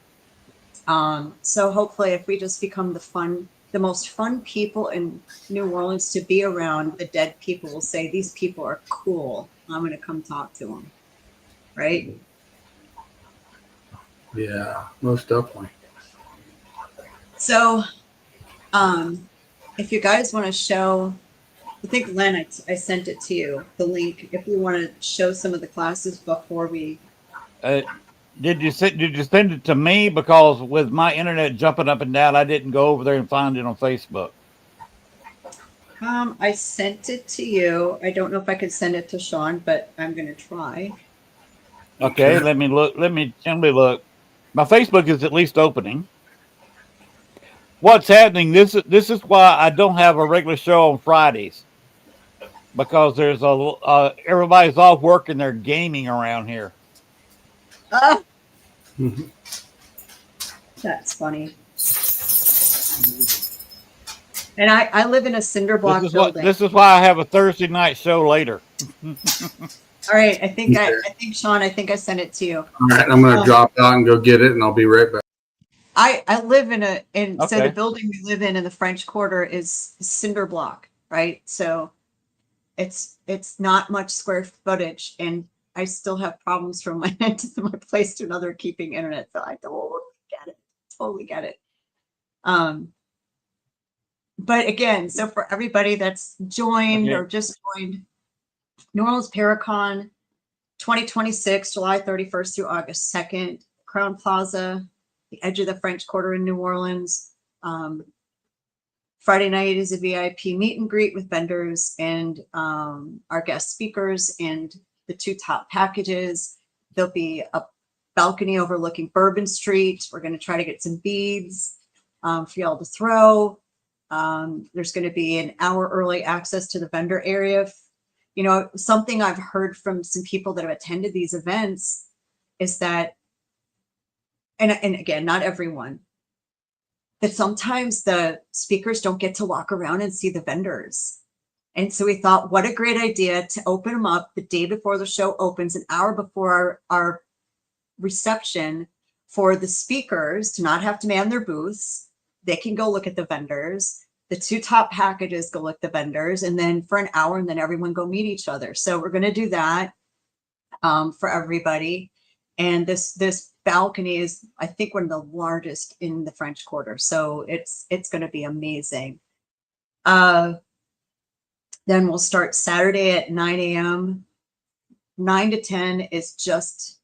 So hopefully if we just become the most fun people in New Orleans to be around, the dead people will say, these people are cool. I'm going to come talk to them. Right? Yeah, most definitely. So, if you guys want to show, I think Len, I sent it to you, the link, if you want to show some of the classes before we. Did you send it to me? Because with my internet jumping up and down, I didn't go over there and find it on Facebook. I sent it to you. I don't know if I could send it to Sean, but I'm going to try. Okay, let me look. Let me look. My Facebook is at least opening. What's happening? This is why I don't have a regular show on Fridays, because there's everybody's off work and they're gaming around here. That's funny. And I live in a cinder block building. This is why I have a Thursday night show later. All right, I think Sean, I sent it to you. All right, I'm going to drop out and go get it, and I'll be right back. I live so Okay. the building we live in the French Quarter is cinder block, right? So it's not much square footage, and I still have problems from my end to my place to another keeping internet. So I totally get it. But again, so for everybody that's joined Okay. or just joined, New Orleans Paracon 2026, July 31st through August 2nd, Crown Plaza, the edge of the French Quarter in New Orleans. Friday night is a VIP meet and greet with vendors and our guest speakers and the 2 top packages. There'll be a balcony overlooking Bourbon Street. We're going to try to get some beads for y'all to throw. There's going to be an hour early access to the vendor area. You know, something I've heard from some people that have attended these events is that, and again, not everyone, that sometimes the speakers don't get to walk around and see the vendors. And so we thought, what a great idea to open them up the day before the show opens, an hour before our reception, for the speakers to not have to man their booths. They can go look at the vendors. The 2 top packages go look at the vendors, and then for an hour, and then everyone go meet each other. So we're going to do that for everybody. And this balcony is, I think, one of the largest in the French Quarter. So it's going to be amazing. Then we'll start Saturday at 9 a.m. 9 to 10 is just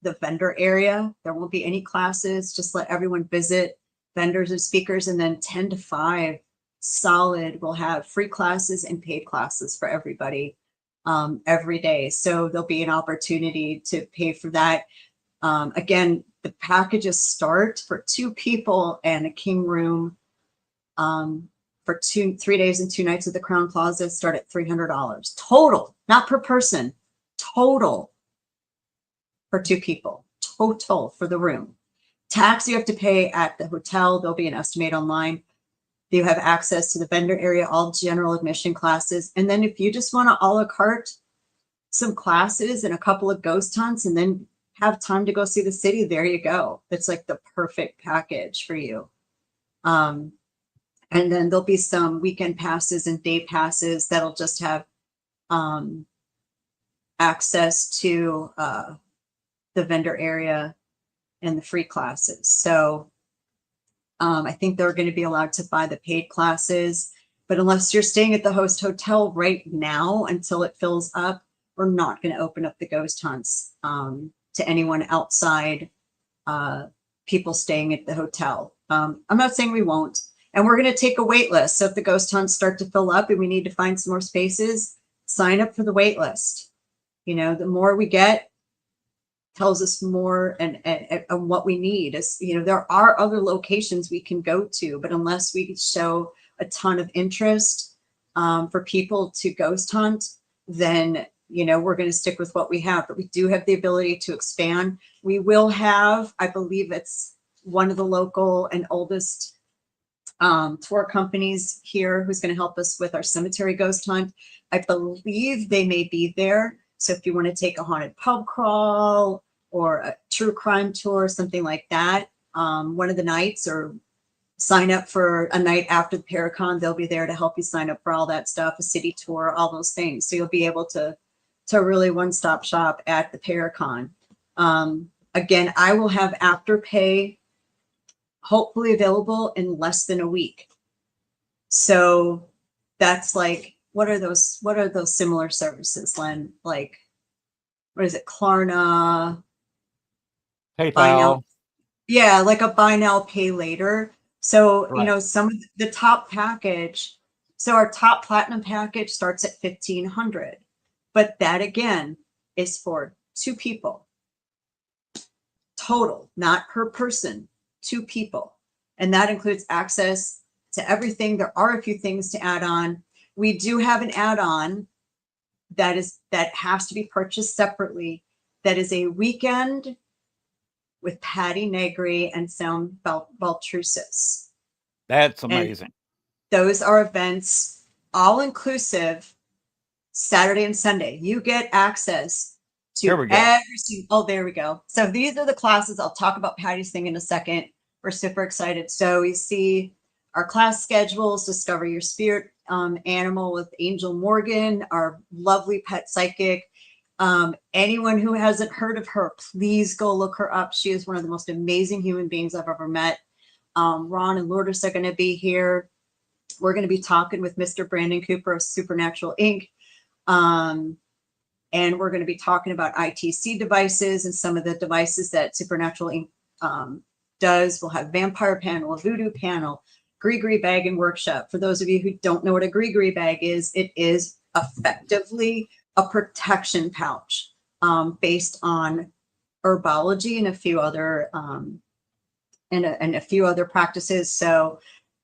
the vendor area. There won't be any classes. Just let everyone visit vendors and speakers. And then 10 to 5 solid, we'll have free classes and paid classes for everybody every day. So there'll be an opportunity to pay for that. Again, the packages start for 2 people and a king room for 3 days and 2 nights at the Crown Plaza start at $300 total, not per person, total for 2 people, total for the room. Tax you have to pay at the hotel. There'll be an estimate online. You have access to the vendor area, all general admission classes. And then if you just want to a la carte some classes and a couple of ghost hunts and then have time to go see the city, there you go. It's like the perfect package for you. And then there'll be some weekend passes and day passes that'll just have access to the vendor area and the free classes. So I think they're going to be allowed to buy the paid classes, but unless you're staying at the host hotel right now until it fills up, we're not going to open up the ghost hunts to anyone outside people staying at the hotel. I'm not saying we won't. And we're going to take a wait list. So if the ghost hunts start to fill up and we need to find some more spaces, sign up for the wait list. You know, the more we get tells us more and what we need. Is, you know, there are other locations we can go to, but unless we show a ton of interest for people to ghost hunt, then, you know, we're going to stick with what we have. But we do have the ability to expand. We will have, I believe it's one of the local and oldest tour companies here who's going to help us with our cemetery ghost hunt. I believe they may be there. So if you want to take a haunted pub crawl or a true crime tour, something like that, one of the nights, or sign up for a night after the Paracon, they'll be there to help you sign up for all that stuff, a city tour, all those things. So you'll be able to really one-stop shop at the Paracon. Again, I will have Afterpay hopefully available in less than a week. So that's like, what are those similar services, Len? Like, what is it? Klarna, buy now. PayPal. Yeah, like a buy now, pay later. So, Right. you know, some of the top package, so our top platinum package starts at $1,500, but that again is for 2 people total, not per person, 2 people. And that includes access to everything. There are a few things to add on. We do have an add-on that has to be purchased separately. That is a weekend with Patty Negri and Sam Baltrusis. That's And amazing. those are events, all inclusive, Saturday and Sunday. You get access Here to we go. every single, oh, there we go. So these are the classes. I'll talk about Patty's thing in a second. We're super excited. So you see our class schedules: Discover Your Spirit Animal with Angel Morgan, our lovely pet psychic. Anyone who hasn't heard of her, please go look her up. She is one of the most amazing human beings I've ever met. Ron and Lourdes are going to be here. We're going to be talking with Mr. Brandon Cooper of Supernatural Inc. And we're going to be talking about ITC devices and some of the devices that Supernatural Inc. Does. We'll have vampire panel, a voodoo panel, gree bag and workshop. For those of you who don't know what a gree bag is, it is effectively a protection pouch based on herbology and a few other and a few other practices. So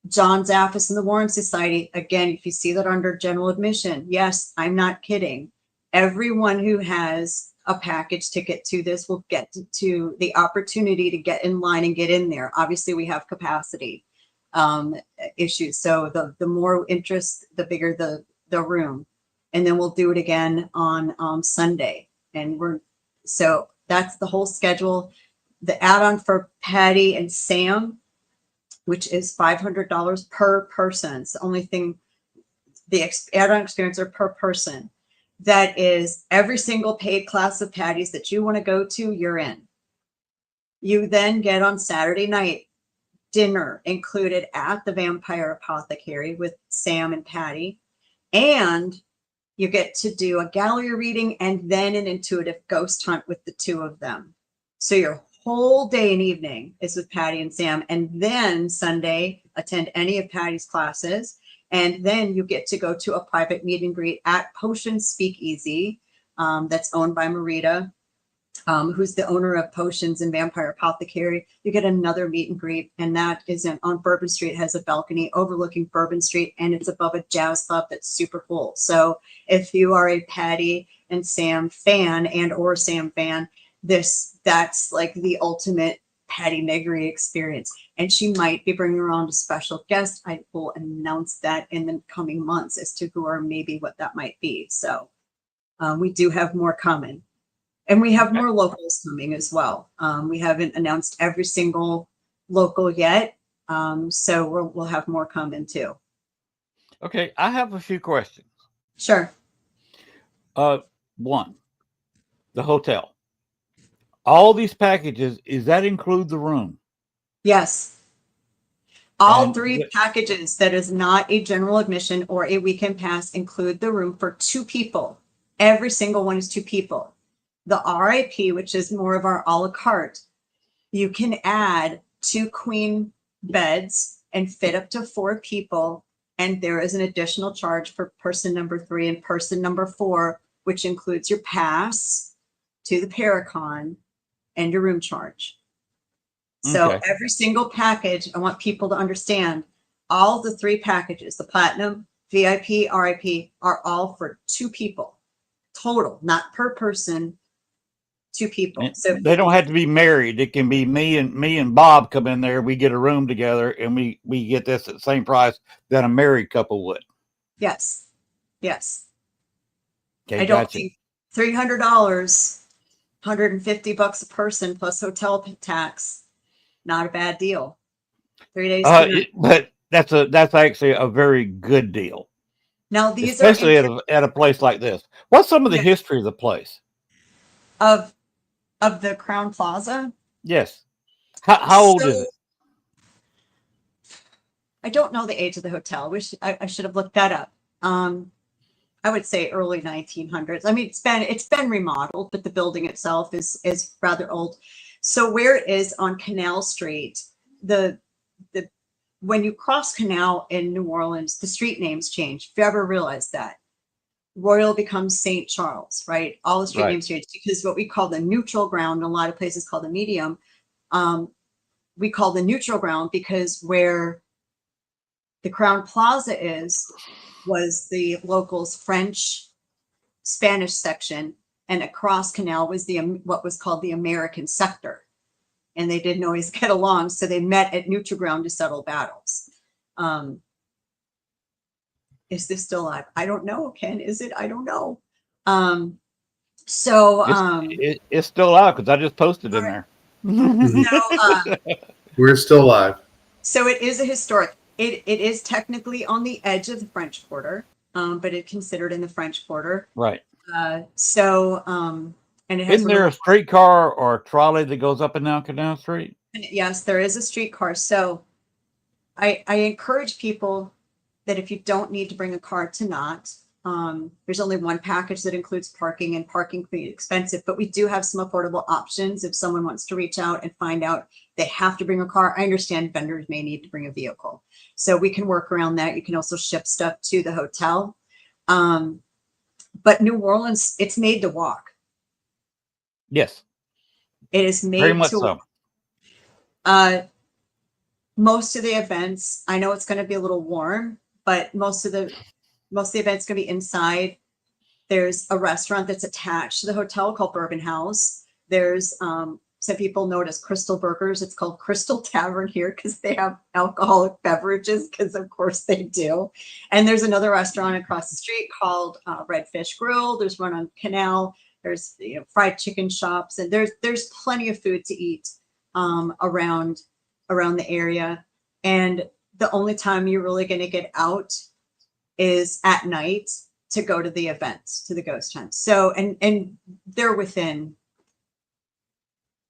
John Zaffis and the Warren Society, again, if you see that under general admission, yes, I'm not kidding. Everyone who has a package ticket to this will get to the opportunity to get in line and get in there. Obviously, we have capacity issues. So the more interest, the bigger the room. And then we'll do it again on Sunday. And so that's the whole schedule. The add-on for Patty and Sam, which is $500 per person. It's the only thing, the add-on experience are per person. That is every single paid class of Patties that you want to go to, you're in. You then get on Saturday night dinner included at the Vampire Apothecary with Sam and Patty. And you get to do a gallery reading and then an intuitive ghost hunt with the two of them. So your whole day and evening is with Patty and Sam. And then Sunday, attend any of Patty's classes. And then you get to go to a private meet and greet at Potion Speakeasy that's owned by Marita, who's the owner of Potions and Vampire Apothecary. You get another meet and greet, and that is on Bourbon Street. It has a balcony overlooking Bourbon Street, and it's above a jazz club that's super cool. So if you are a Patty and Sam fan and or Sam fan, that's like the ultimate Patty Negri experience. And she might be bringing around a special guest. I will announce that in the coming months as to who or maybe what that might be. So we do have more coming. And we have more locals coming as well. We haven't announced every single local yet. So we'll have more coming too. Okay, I have a few questions. Sure. One, the hotel. All these packages, does that include the room? Yes. All And three packages that is not a general admission or a weekend pass include the room for two people. Every single one is two people. The RIP, which is more of our a la carte, you can add 2 queen beds and fit up to 4 people. And there is an additional charge for person number 3 and person number 4, which includes your pass to the Paracon and your room charge. So every single package, I want people to understand, all the 3 packages, the Platinum, VIP, RIP, are all for 2 people total, not per person, 2 people. And so they don't have to be married. It can be me and Bob come in there. We get a room together and we get this at the same price that a married couple would. Yes. Okay, I don't think $300, $150 a person plus hotel tax, not a bad deal. 3 days. But that's actually a very good deal. Now these especially are at a place like this. What's some of the history of the place? Of the Crown Plaza? Yes. How old is it? I don't know the age of the hotel. I should have looked that up. I would say early 1900s. I mean, it's been remodeled, but the building itself is rather old. So where it is on Canal Street, when you cross Canal in New Orleans, the street names change. If you ever realize that. Royal becomes St. Charles, right? All the street names change because what we call the neutral ground, a lot of places call the medium. We call the neutral ground because where the Crown Plaza was the locals' French, Spanish section, and across Canal was what was called the American sector. And they didn't always get along, so they met at neutral ground to settle battles. Is this still live? I don't know, Ken. Is it? I don't know. It's still out because I just posted in there. We're still live. So it is a historic. It is technically on the edge of the French Quarter, but it's considered in the French Quarter. Right. And it has Isn't there a streetcar or a trolley that goes up and down Canal Street? Yes, there is a streetcar. So I encourage people that if you don't need to bring a car, to not. There's only one package that includes parking, and parking can be expensive, but we do have some affordable options if someone wants to reach out and find out they have to bring a car. I understand vendors may need to bring a vehicle, so we can work around that. You can also ship stuff to the hotel. But New Orleans, it's made to walk. Yes. It is Very made much to so. walk. Most of the events, I know it's going to be a little warm, but most of the events going to be inside. There's a restaurant that's attached to the hotel called Bourbon House. There's some people know it as Crystal Burgers. It's called Crystal Tavern here because they have alcoholic beverages, because of course they do. And there's another restaurant across the street called Redfish Grill. There's one on Canal. There's fried chicken shops, and there's plenty of food to eat around the area. And the only time you're really going to get out is at night to go to the events, to the ghost hunts. So, and they're within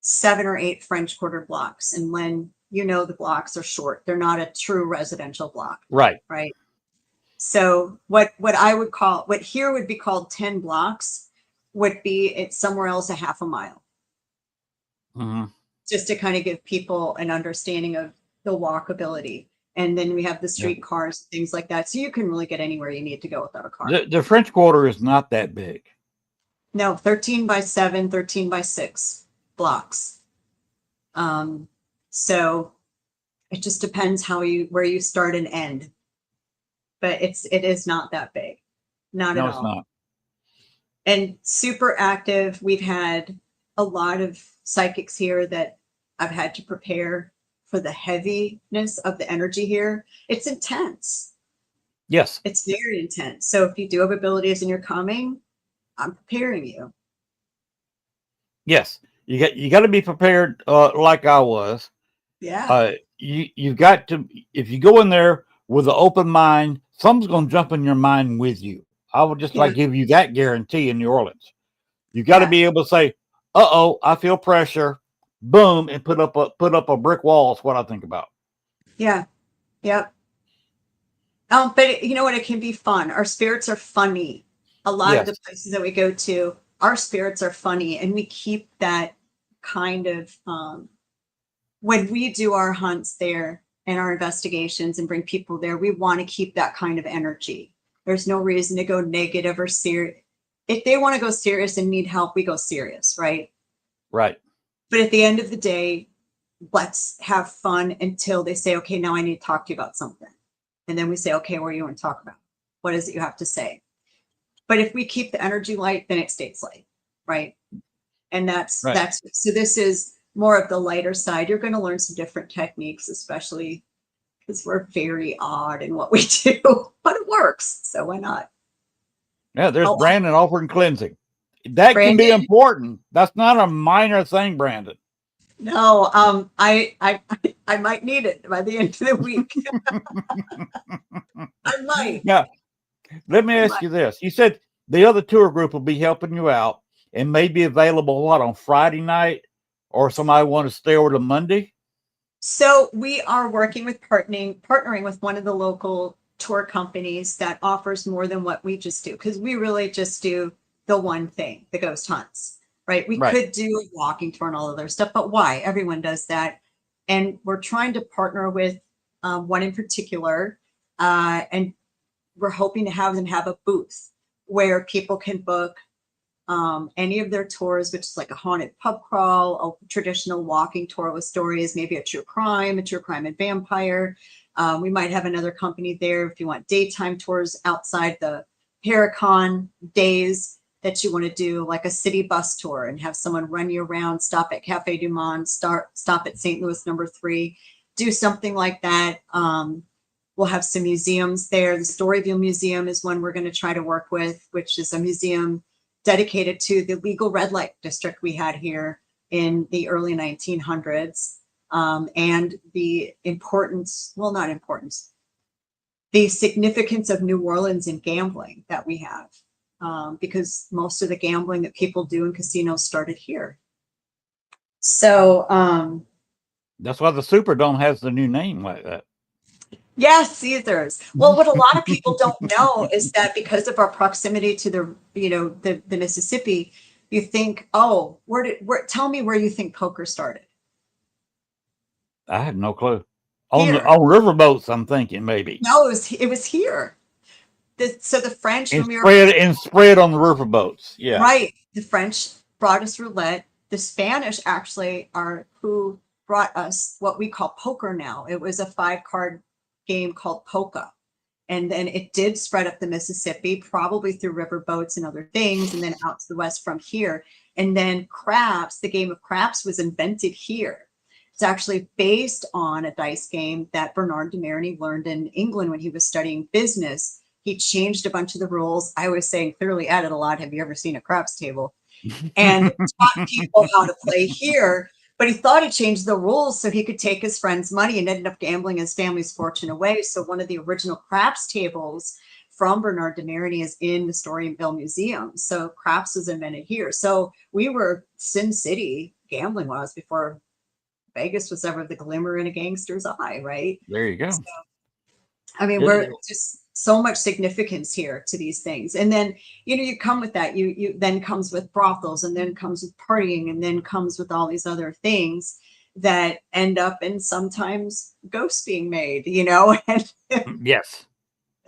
7 or 8 French Quarter blocks. And Len, the blocks are short. They're not a true residential block. Right. Right. So what I would call, what here would be called 10 blocks would be it's somewhere else a half a mile. Mm-hmm. Just to kind of give people an understanding of the walkability. And then we have the street cars, things like that. So you can really get anywhere you need to go without a car. The French Quarter is not that big. No, 13 by 7, 13 by 6 blocks. So it just depends where you start and end. But it is not that big. Not at all. No, it's not. And super active. We've had a lot of psychics here that I've had to prepare for the heaviness of the energy here. It's intense. Yes. It's very intense. So if you do have abilities and you're coming, I'm preparing you. Yes. You got to be prepared like I was. Yeah. You've got to, if you go in there with an open mind, something's going to jump in your mind with you. I would just like give you that guarantee in New Orleans. You got to be able to say, uh-oh, I feel pressure. Boom, and put up a brick wall is what I think about. Yeah. Yep. But you know what? It can be fun. Our spirits are funny. A lot of the places that we go to, our spirits are funny, and we keep that kind of when we do our hunts there and our investigations and bring people there, we want to keep that kind of energy. There's no reason to go negative or serious. If they want to go serious and need help, we go serious, right? Right. But at the end of the day, let's have fun until they say, okay, now I need to talk to you about something. And then we say, okay, what do you want to talk about? What is it you have to say? But if we keep the energy light, then it stays light, right? And that's so this is more of the lighter side. You're going to learn some different techniques, especially because we're very odd in what we do, but it works. So why not? Yeah, there's Brandon offering cleansing. That can be important. That's not a minor thing, Brandon. No, I might need it by the end of the week. I might. Now, let me ask you this. You said the other tour group will be helping you out and may be available, on Friday night, or somebody want to stay over to Monday? So we are working with partnering with one of the local tour companies that offers more than what we just do, because we really just do the one thing, the ghost hunts, right? We could do a walking tour and all other stuff, but why? Everyone does that. And we're trying to partner with one in particular, and we're hoping to have them have a booth where people can book any of their tours, which is like a haunted pub crawl, a traditional walking tour with stories, maybe a true crime and vampire. We might have another company there if you want daytime tours outside the Paracon days that you want to do, like a city bus tour and have someone run you around, stop at Cafe Du Monde, stop at St. Louis number 3, do something like that. We'll have some museums there. The Storyville Museum is one we're going to try to work with, which is a museum dedicated to the legal red light district we had here in the early 1900s, and the the significance of New Orleans in gambling that we have, because most of the gambling that people do in casinos started here. So that's why the Superdome has the new name like that. Yes, Caesars. Well, what a lot of people don't know is that because of our proximity to the Mississippi, you think, oh, tell me where you think poker started. I have no clue. Here. On riverboats, I'm thinking maybe. No, it was here. So the French, And when we were spread on the riverboats. Yeah. right, the French brought us roulette. The Spanish actually are who brought us what we call poker now. It was a 5-card game called Polka. And then it did spread up the Mississippi, probably through river boats and other things, and then out to the west from here. And then craps, the game of craps was invented here. It's actually based on a dice game that Bernard de Marigny learned in England when he was studying business. He changed a bunch of the rules. I was saying clearly added a lot. Have you ever seen a craps table? And taught people how to play here. But he thought he changed the rules so he could take his friend's money and ended up gambling his family's fortune away. So one of the original craps tables from Bernard de Marigny is in the Storyville Museum. So craps was invented here. So we were Sin City gambling was before Vegas was ever the glimmer in a gangster's eye, right? There you go. So, I mean, we're just so much significance here to these things. And then, you come with that, you then comes with brothels, and then comes with partying, and then comes with all these other things that end up in sometimes ghosts being made, and Yes.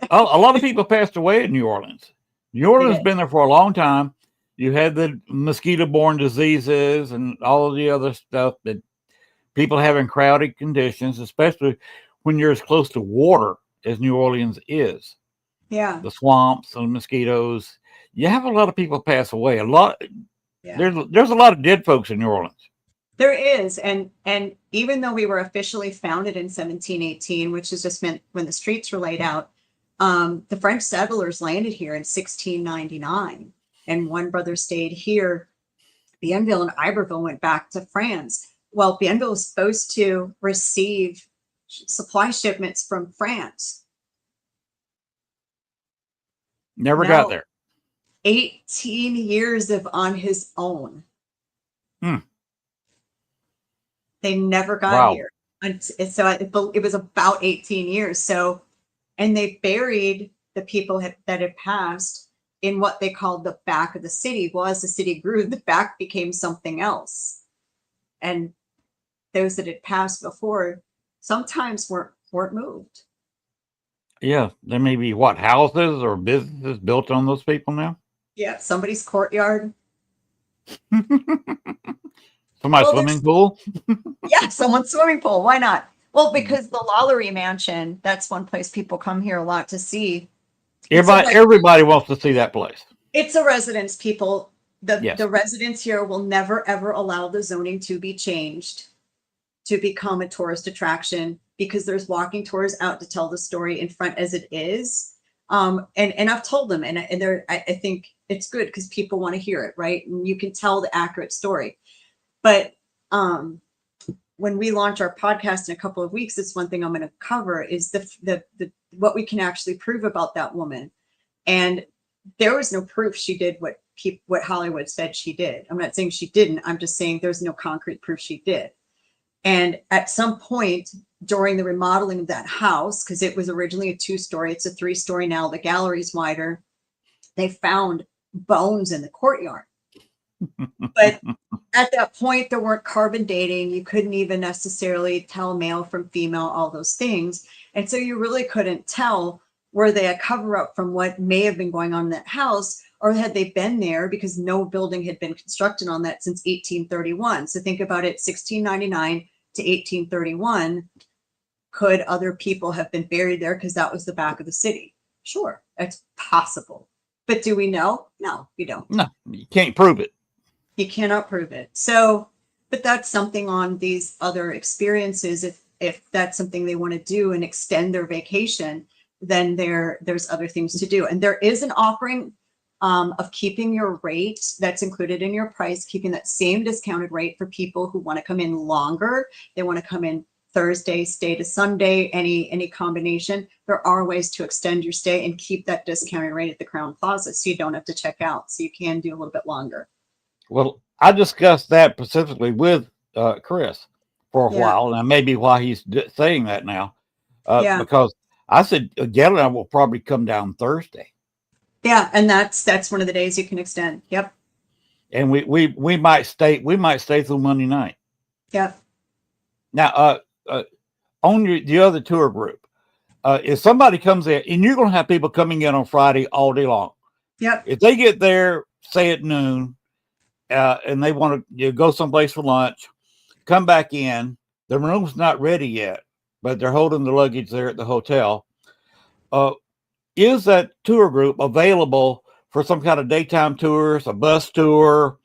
Oh, a lot of people passed away in New Orleans. New Orleans has been there for a long time. You had the mosquito-borne diseases and all of the other stuff that people having crowded conditions, especially when you're as close to water as New Orleans is. yeah, The swamps and mosquitoes. You have a lot of people pass away. yeah. There's a lot of dead folks in New Orleans. There is, and even though we were officially founded in 1718, which is just meant when the streets were laid out, the French settlers landed here in 1699, and one brother stayed here. Bienville and Iberville went back to France. Well, Bienville was supposed to receive supply shipments from France. Never got there. 18 years of on his own. They never got here. And so it was about 18 years. So, and they buried the people that had passed in what they called the back of the city. Well, as the city grew, the back became something else. And those that had passed before sometimes weren't moved. Yeah, there may be houses or businesses built on those people now. Yeah, somebody's courtyard. Somebody's swimming pool. Yeah, someone's swimming pool. Why not? Well, because the Lalaurie Mansion, that's one place people come here a lot to see. Everybody wants to see that place. It's a residence, people. The residents here will never, ever allow the zoning to be changed to become a tourist attraction, because there's walking tours out to tell the story in front as it is. And I've told them, and I think it's good because people want to hear it, right? And you can tell the accurate story. But when we launch our podcast in a couple of weeks, it's one thing I'm going to cover is the what we can actually prove about that woman. And there was no proof she did what Hollywood said she did. I'm not saying she didn't. I'm just saying there's no concrete proof she did. And at some point during the remodeling of that house, because it was originally a 2-story, it's a 3-story now, the gallery's wider, they found bones in the courtyard. But at that point, there weren't carbon dating. You couldn't even necessarily tell male from female, all those things. And so you really couldn't tell, were they a cover up from what may have been going on in that house, or had they been there because no building had been constructed on that since 1831. So think about it, 1699 to 1831. Could other people have been buried there because that was the back of the city? Sure, it's possible. But do we know? No, we don't. No, you can't prove it. You cannot prove it. So, but that's something on these other experiences. If that's something they want to do and extend their vacation, then there's other things to do. And there is an offering of keeping your rate that's included in your price, keeping that same discounted rate for people who want to come in longer. They want to come in Thursday, stay to Sunday, any combination. There are ways to extend your stay and keep that discounted rate at the Crown Plaza, so you don't have to check out. So you can do a little bit longer. Well, I discussed that specifically with Chris for a while, and maybe why he's saying that now. Yeah. Because I said Gail and I will probably come down Thursday, Yeah. And that's one of the days you can extend. Yep. and we might stay through Monday night. Yep. Now, on the other tour group, if somebody comes in, and you're going to have people coming in on Friday all day long. Yep. If they get there, say at noon, and they want to go someplace for lunch, come back in. The room's not ready yet, but they're holding the luggage there at the hotel. Is that tour group available for some kind of daytime tours, a bus tour,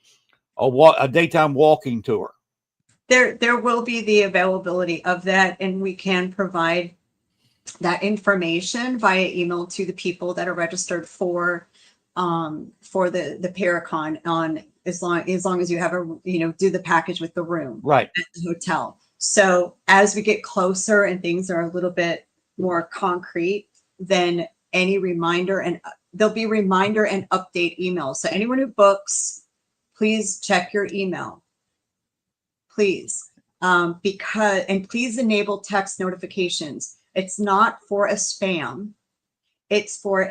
a daytime walking tour? There will be the availability of that, and we can provide that information via email to the people that are registered for the Paracon, on as long as you have do the package with the room Right at the hotel. So as we get closer and things are a little bit more concrete, then any reminder, and there'll be reminder and update emails. So anyone who books, please check your email, please, please enable text notifications. It's not for a spam. It's for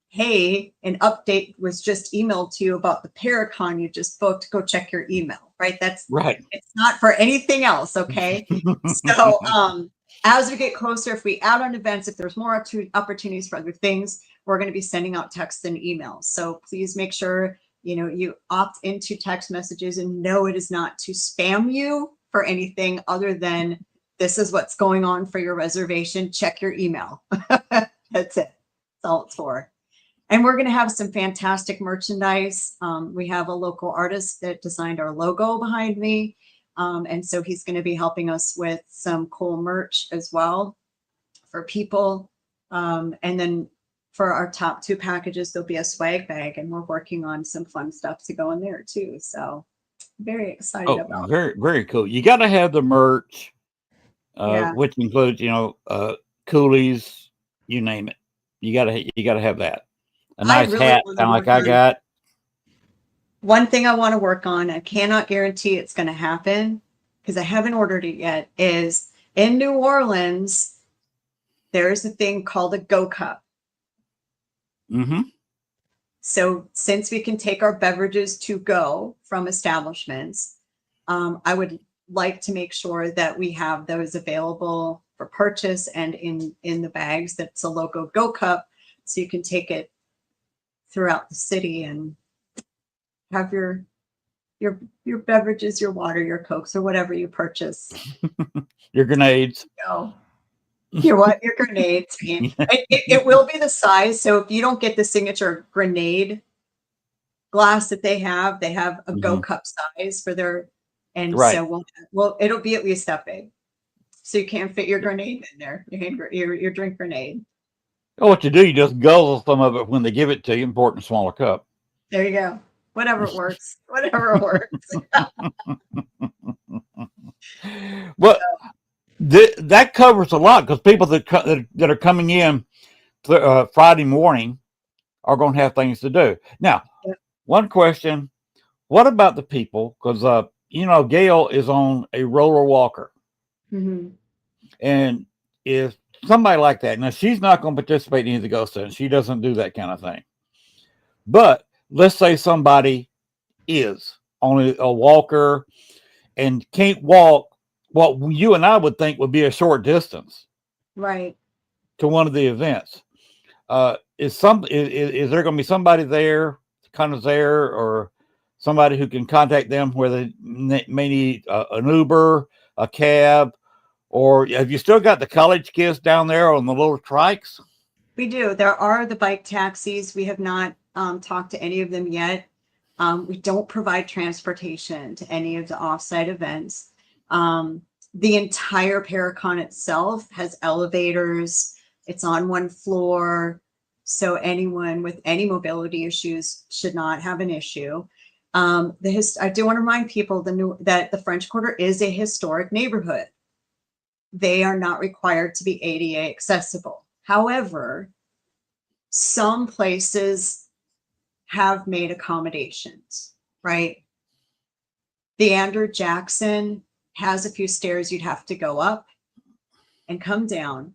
hey, an update was just emailed to you about the Paracon you just booked. Go check your email, right? It's not for anything else, okay? So as we get closer, if we add on events, if there's more opportunities for other things, we're going to be sending out texts and emails. So please make sure you opt into text messages, and no, it is not to spam you for anything other than this is what's going on for your reservation. Check your email. That's it. That's all it's for. And we're going to have some fantastic merchandise. We have a local artist that designed our logo behind me. And so he's going to be helping us with some cool merch as well for people. And then for our top 2 packages, there'll be a swag bag, and we're working on some fun stuff to go in there too. So very excited about very, very cool. You got to have the merch, Yeah. which includes, coolies, you name it. You gotta have that. A nice hat, kind of like I got. One thing I want to work on, I cannot guarantee it's going to happen because I haven't ordered it yet, is in New Orleans, there's a thing called a Go Cup. Mm-hmm. So since we can take our beverages to go from establishments, I would like to make sure that we have those available for purchase and in the bags. That's a logo Go Cup, so you can take it throughout the city and have your beverages, your water, your Cokes, or whatever you purchase. Your grenades. Your what? Your grenades. It will be the size. So if you don't get the signature grenade glass that they have a Go Cup size for their, and so it'll be at least that big. So you can't fit your grenade in there, your drink grenade. Oh, what you do, you just guzzle some of it when they give it to you and pour it in a smaller cup. There you go. Whatever works. Whatever works. Well, that covers a lot, because people that are coming in Friday morning are going to have things to do. Now, one question: what about the people? Because Gail is on a roller walker, and if somebody like that, now she's not going to participate in any of the ghost hunts. She doesn't do that kind of thing. But let's say somebody is on a walker and can't walk what you and I would think would be a short distance, right, to one of the events. Is there going to be somebody there, or somebody who can contact them where they may need an Uber, a cab, or have you still got the college kids down there on the little trikes? We do. There are the bike taxis. We have not talked to any of them yet. We don't provide transportation to any of the offsite events. The entire Paracon itself has elevators. It's on one floor. So anyone with any mobility issues should not have an issue. I do want to remind people that the French Quarter is a historic neighborhood. They are not required to be ADA accessible. However, some places have made accommodations, right? The Andrew Jackson has a few stairs you'd have to go up and come down.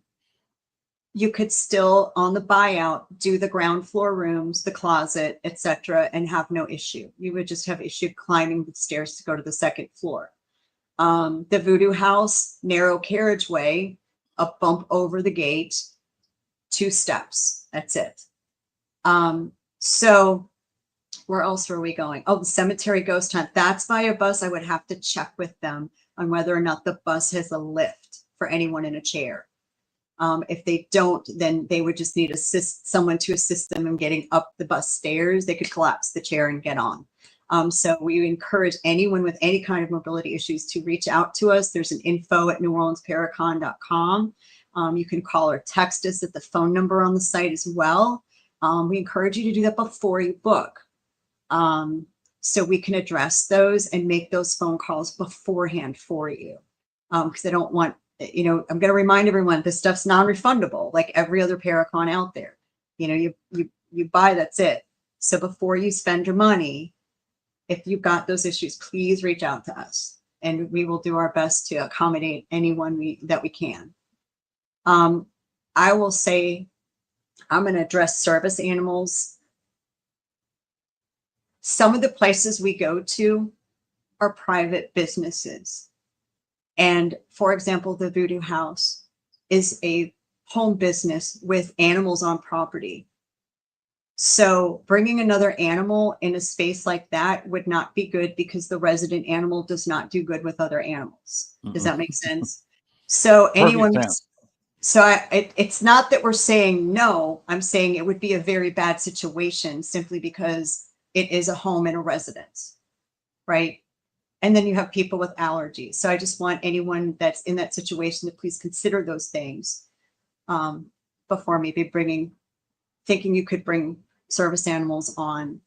you could still on the buyout do the ground floor rooms, the closet, etc., and have no issue. You would just have issue climbing the stairs to go to the second floor. The Voodoo House, narrow carriageway, a bump over the gate, 2 steps. That's it. So where else were we going? Oh, the cemetery ghost hunt. That's by a bus. I would have to check with them on whether or not the bus has a lift for anyone in a chair. If they don't, then they would just need someone to assist them in getting up the bus stairs. They could collapse the chair and get on. So we encourage anyone with any kind of mobility issues to reach out to us. There's an info@neworleansparacon.com. You can call or text us at the phone number on the site as well. We encourage you to do that before you book. So we can address those and make those phone calls beforehand for you. Because I don't want, I'm going to remind everyone, this stuff's non-refundable, like every other Paracon out there. You buy, that's it. So before you spend your money, if you've got those issues, please reach out to us and we will do our best to accommodate anyone that we can. I will say, I'm going to address service animals. Some of the places we go to are private businesses. And for example, the Voodoo House is a home business with animals on property. So bringing another animal in a space like that would not be good because the resident animal does not do good with other animals. Does that make sense? So anyone, it's not that we're saying no, I'm saying it would be a very bad situation simply because it is a home and a residence, right? And then you have people with allergies. So I just want anyone that's in that situation to please consider those things before maybe thinking you could bring service animals on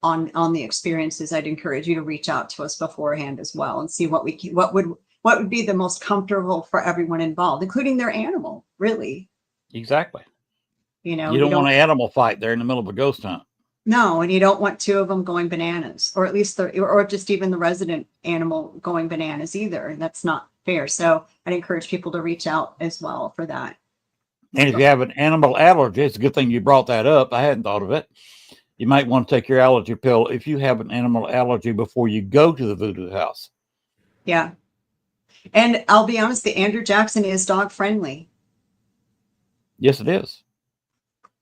the experiences. I'd encourage you to reach out to us beforehand as well and see what would be the most comfortable for everyone involved, including their animal, really. Exactly. You don't want an animal fight there in the middle of a ghost hunt. No, and you don't want 2 of them going bananas, or at least or just even the resident animal going bananas either. And that's not fair. So I'd encourage people to reach out as well for that. And if you have an animal allergy, it's a good thing you brought that up. I hadn't thought of it. You might want to take your allergy pill if you have an animal allergy before you go to the Voodoo House. Yeah. And I'll be honest, the Andrew Jackson is dog friendly. Yes, it is.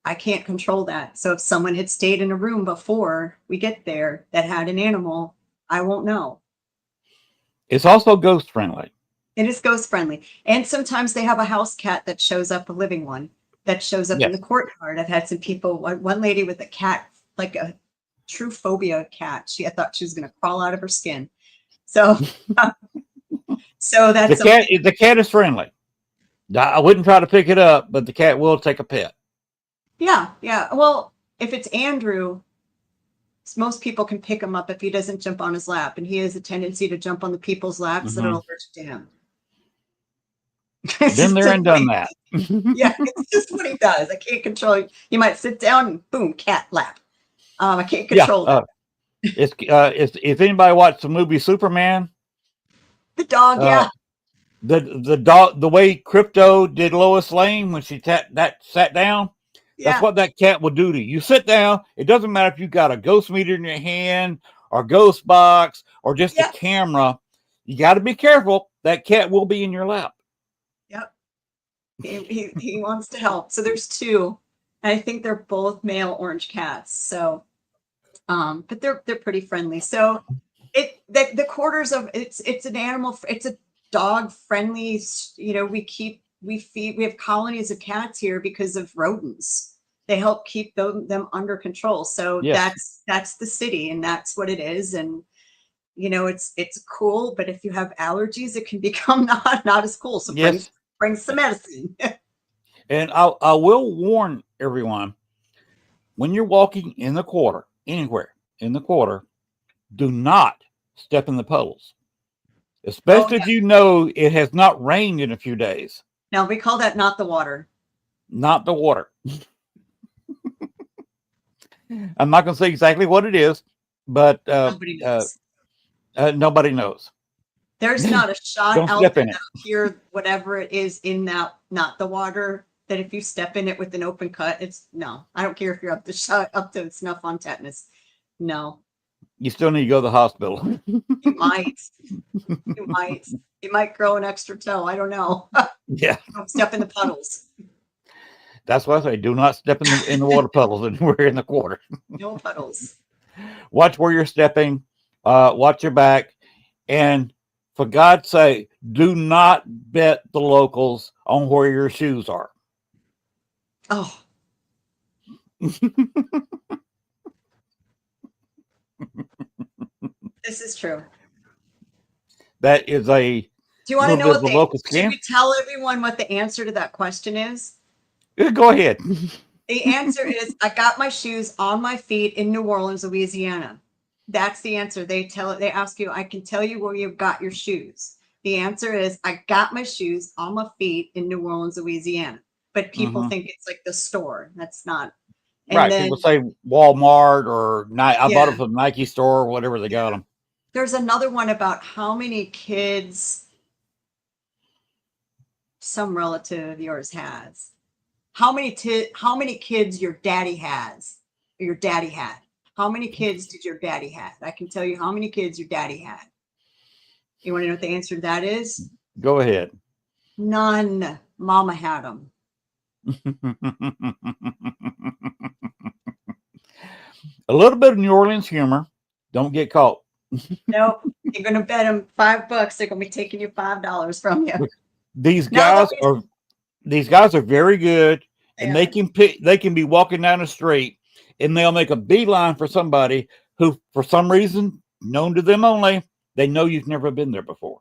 I can't control that. So if someone had stayed in a room before we get there that had an animal, I won't know. It's also ghost friendly. It is ghost friendly. And sometimes they have a house cat that shows up, a living one that shows up in the courtyard. I've had some people, one lady with a cat, like a true phobia cat. I thought she was going to crawl out of her skin. So, so that's the cat is friendly. I wouldn't try to pick it up, but the cat will take a pet. Yeah. Well, if it's Andrew, most people can pick him up if he doesn't jump on his lap, and he has a tendency to jump on the people's laps that are allergic to him. Been there and done that. Yeah, it's just what he does. I can't control it. You might sit down and boom, cat lap. I can't control that. If anybody watched the movie Superman, the dog, the dog, the way Crypto did Lois Lane when she sat down. That's what that cat will do to you. You sit down. It doesn't matter if you got a ghost meter in your hand or ghost box or just a camera. You got to be careful. That cat will be in your lap. Yep. He wants to help. So there's 2. And I think they're both male orange cats. So, but they're pretty friendly. So the quarters of it's an animal. It's a dog friendly. We have colonies of cats here because of rodents. They help keep them under control. So that's the city, and that's what it is. And it's cool, but if you have allergies, it can become not as cool. So bring some medicine. And I will warn everyone, when you're walking in the quarter, anywhere in the quarter, do not step in the puddles, especially if you know it has not rained in a few days. Now we call that not the water. Not the water. I'm not going to say exactly what it is, but nobody knows. There's not a shot Don't out step there in it. that'll cure whatever it is in that, not the water, that if you step in it with an open cut, it's no. I don't care if you're up to snuff on tetanus. No, You still need to go to the hospital. you might. You might. You might grow an extra toe. I don't know. Yeah, Don't step in the puddles. that's why I say do not step in the water puddles anywhere in the quarter. No puddles. Watch where you're stepping. Watch your back, and for God's sake, do not bet the locals on where your shoes are. Oh. This is true. That is a Do you want to know what local should scam. we tell everyone what the answer to that question is? Go ahead. The answer is I got my shoes on my feet in New Orleans, Louisiana. That's the answer. They ask you, I can tell you where you got your shoes. The answer is I got my shoes on my feet in New Orleans, Louisiana. But people think it's like the store. That's not. And Right. then People say Walmart or I bought Yeah. it from Nike store or whatever they got them. there's another one about how many kids some relative of yours has. How many kids your daddy has, or your daddy had. How many kids did your daddy have? I can tell you how many kids your daddy had. You want to know what the answer to that is? Go ahead. None. Mama had them. A little bit of New Orleans humor. Don't get caught. Nope. You're going to bet them $5. They're going to be taking you $5 from you. These No, guys that these guys are very good, and They they can be walking down the street and they'll make a beeline for somebody who, for some reason, known to them only, they know you've never been there before.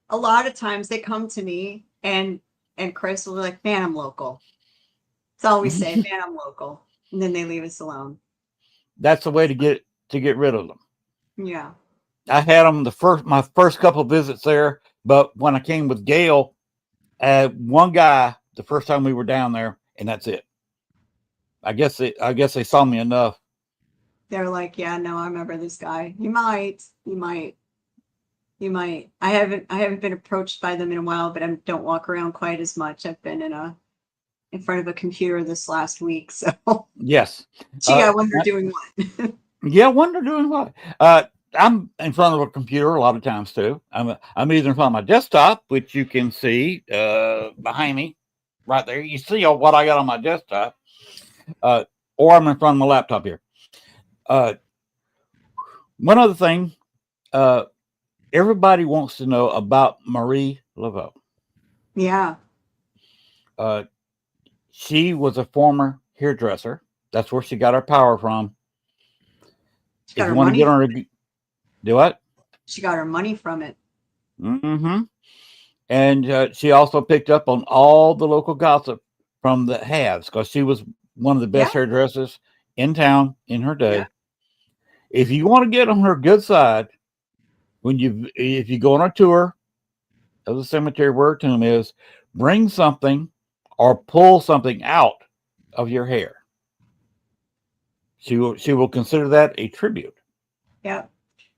A lot of times they come to me and Chris will be like, man, I'm local. That's all we say, man, I'm local. And then they leave us alone. That's the way to get rid of them. Yeah. I had them my first couple of visits there, but when I came with Gail, one guy the first time we were down there, and that's it. I guess they saw me enough. They're like, yeah, no, I remember this guy. You might. I haven't been approached by them in a while, but I don't walk around quite as much. I've been in front of a computer this last week. So Yes. gee, I wonder doing what. Yeah, I wonder doing what. I'm in front of a computer a lot of times too. I'm either in front of my desktop, which you can see behind me, right there. You see what I got on my desktop, or I'm in front of my laptop here. One other thing, everybody wants to know about Marie Laveau. Yeah. She was a former hairdresser. That's where she got her power from. She got If her you want to money. get on her, do what? She got her money from it. Mm-hmm. And she also picked up on all the local gossip from the haves because she was one of the best hairdressers in town in her day. Yeah. If you want to get on her good side, if you go on a tour of the cemetery where her tomb is, bring something or pull something out of your hair. She will consider that a tribute. Yeah.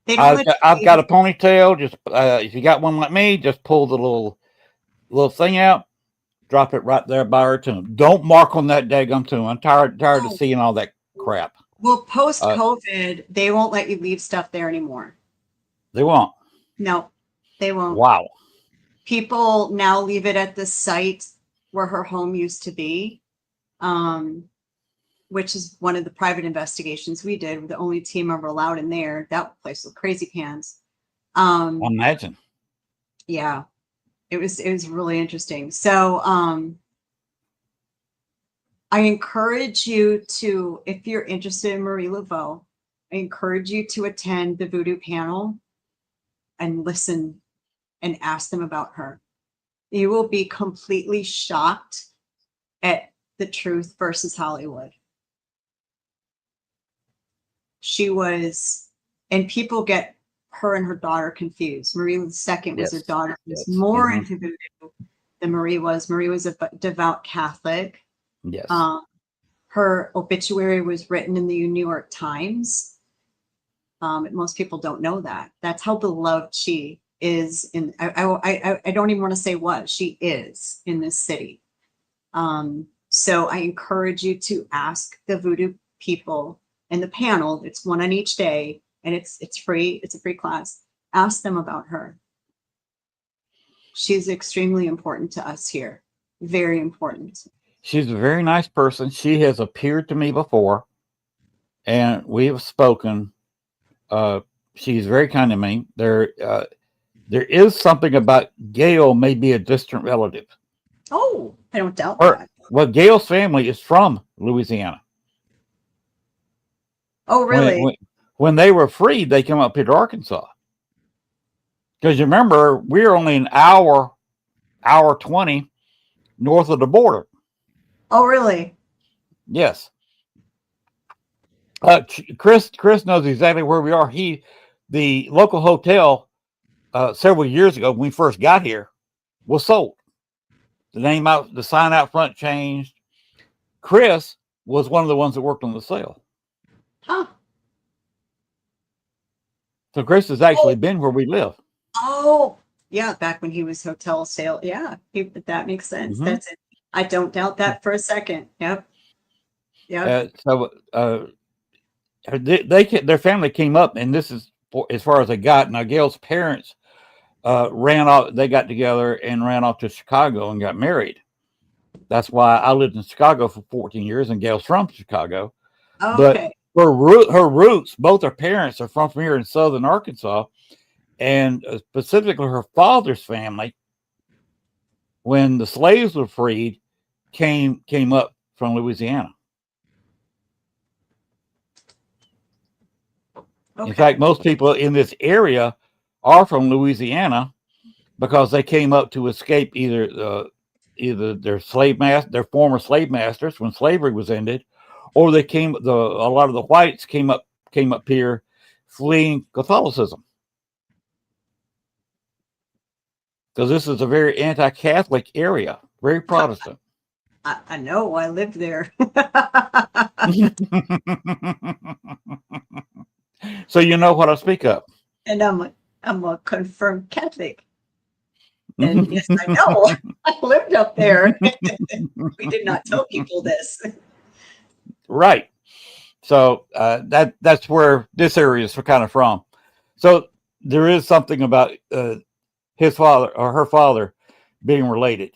I've got a ponytail. Just if you got one like me, just pull the little thing out, drop it right there by her tomb. Don't mark on that daggum tomb. I'm tired of seeing all that crap. Well, post COVID, they won't let you leave stuff there anymore. They won't. No, they won't. Wow. People now leave it at the site where her home used to be, which is one of the private investigations we did. We're the only team ever allowed in there. That place was crazy pants. Imagine. Yeah, it was really interesting. So I encourage you to, if you're interested in Marie Laveau, I encourage you to attend the Voodoo panel and listen and ask them about her. You will be completely shocked at the truth versus Hollywood. She was, and people get her and her daughter confused. Marie II was her daughter, who was more into voodoo than Marie was. Marie was a devout Catholic. Yes. Her obituary was written in the New York Times. Most people don't know that. That's how beloved she is in, I don't even want to say was, she is in this city. So I encourage you to ask the voodoo people in the panel. It's one on each day, and it's free. It's a free class. Ask them about her. She's extremely important to us here. Very important. She's a very nice person. She has appeared to me before, and we have spoken. She's very kind to me. There is something about Gail may be a distant relative. Oh, I don't doubt that. Well, Gail's family is from Louisiana. Oh, really? When they were freed, they came up here to Arkansas. Because you remember, we're only an hour 20 north of the border. Oh, really? Yes. Chris knows exactly where we are. The local hotel several years ago when we first got here was sold. The sign out front changed. Chris was one of the ones that worked on the sale. Huh. So Chris has actually been where we live. Oh, yeah. Back when he was hotel sale. Yeah. That makes sense. Mm-hmm. That's it. I don't doubt that for a second. Yep. Their family came up, and this is as far as I got. Now, Gail's parents ran off. They got together and ran off to Chicago and got married. That's why I lived in Chicago for 14 years, and Gail's from Chicago. Okay. But her roots, both her parents are from here in southern Arkansas, and specifically her father's family, when the slaves were freed, came up from Louisiana. Okay. In fact, most people in this area are from Louisiana because they came up to escape either their former slave masters when slavery was ended, or a lot of the whites came up here fleeing Catholicism. Because this is a very anti-Catholic area, very Protestant. I know. I lived there. So you know what I speak of. And I'm a confirmed Catholic. And yes, I know. I lived up there. We did not tell people this. Right. So that's where this area is kind of from. So there is something about his father or her father being related.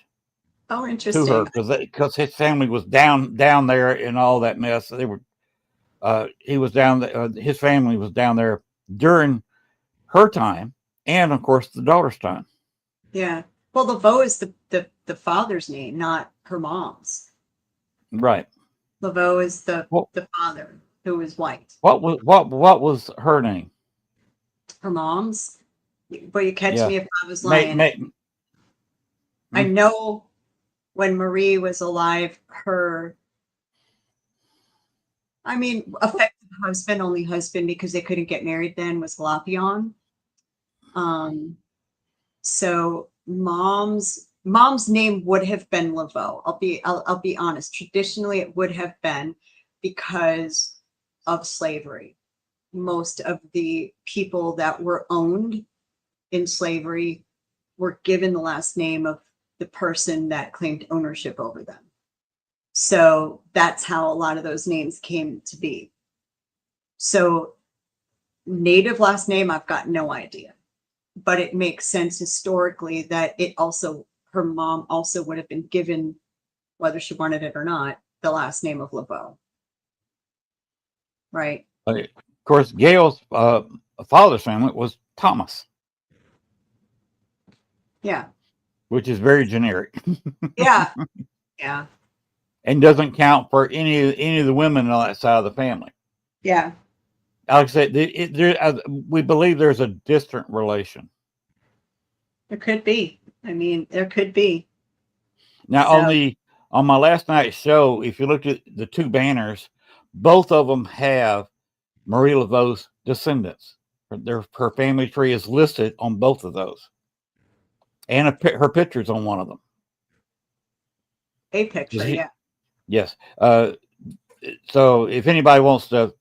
Oh, interesting. To her because his family was down there in all that mess. They were. He was down. His family was down there during her time, and of course the daughter's time. Yeah. Well, Laveau is the father's name, not her mom's. Right. Laveau is the father who is white. What was her name? Her mom's. But you catch me if I was lying. I know when Marie was alive, effective husband, only husband because they couldn't get married then, was Lapion. So mom's name would have been Laveau. I'll be honest. Traditionally, it would have been because of slavery. Most of the people that were owned in slavery were given the last name of the person that claimed ownership over them. So that's how a lot of those names came to be. So native last name, I've got no idea, but it makes sense historically that her mom also would have been given, whether she wanted it or not, the last name of Laveau. Right. Of course, Gail's father's family was Thomas. Yeah. Which is very generic. Yeah. Yeah. And doesn't count for any of the women on that side of the family. Yeah. Like I said, we believe there's a distant relation. There could be. There could be. Now, on my last night's show, if you look at the two banners, both of them have Marie Laveau's descendants. Her family tree is listed on both of those. And her picture's on one of them. A picture, yeah. Yes. So if anybody wants to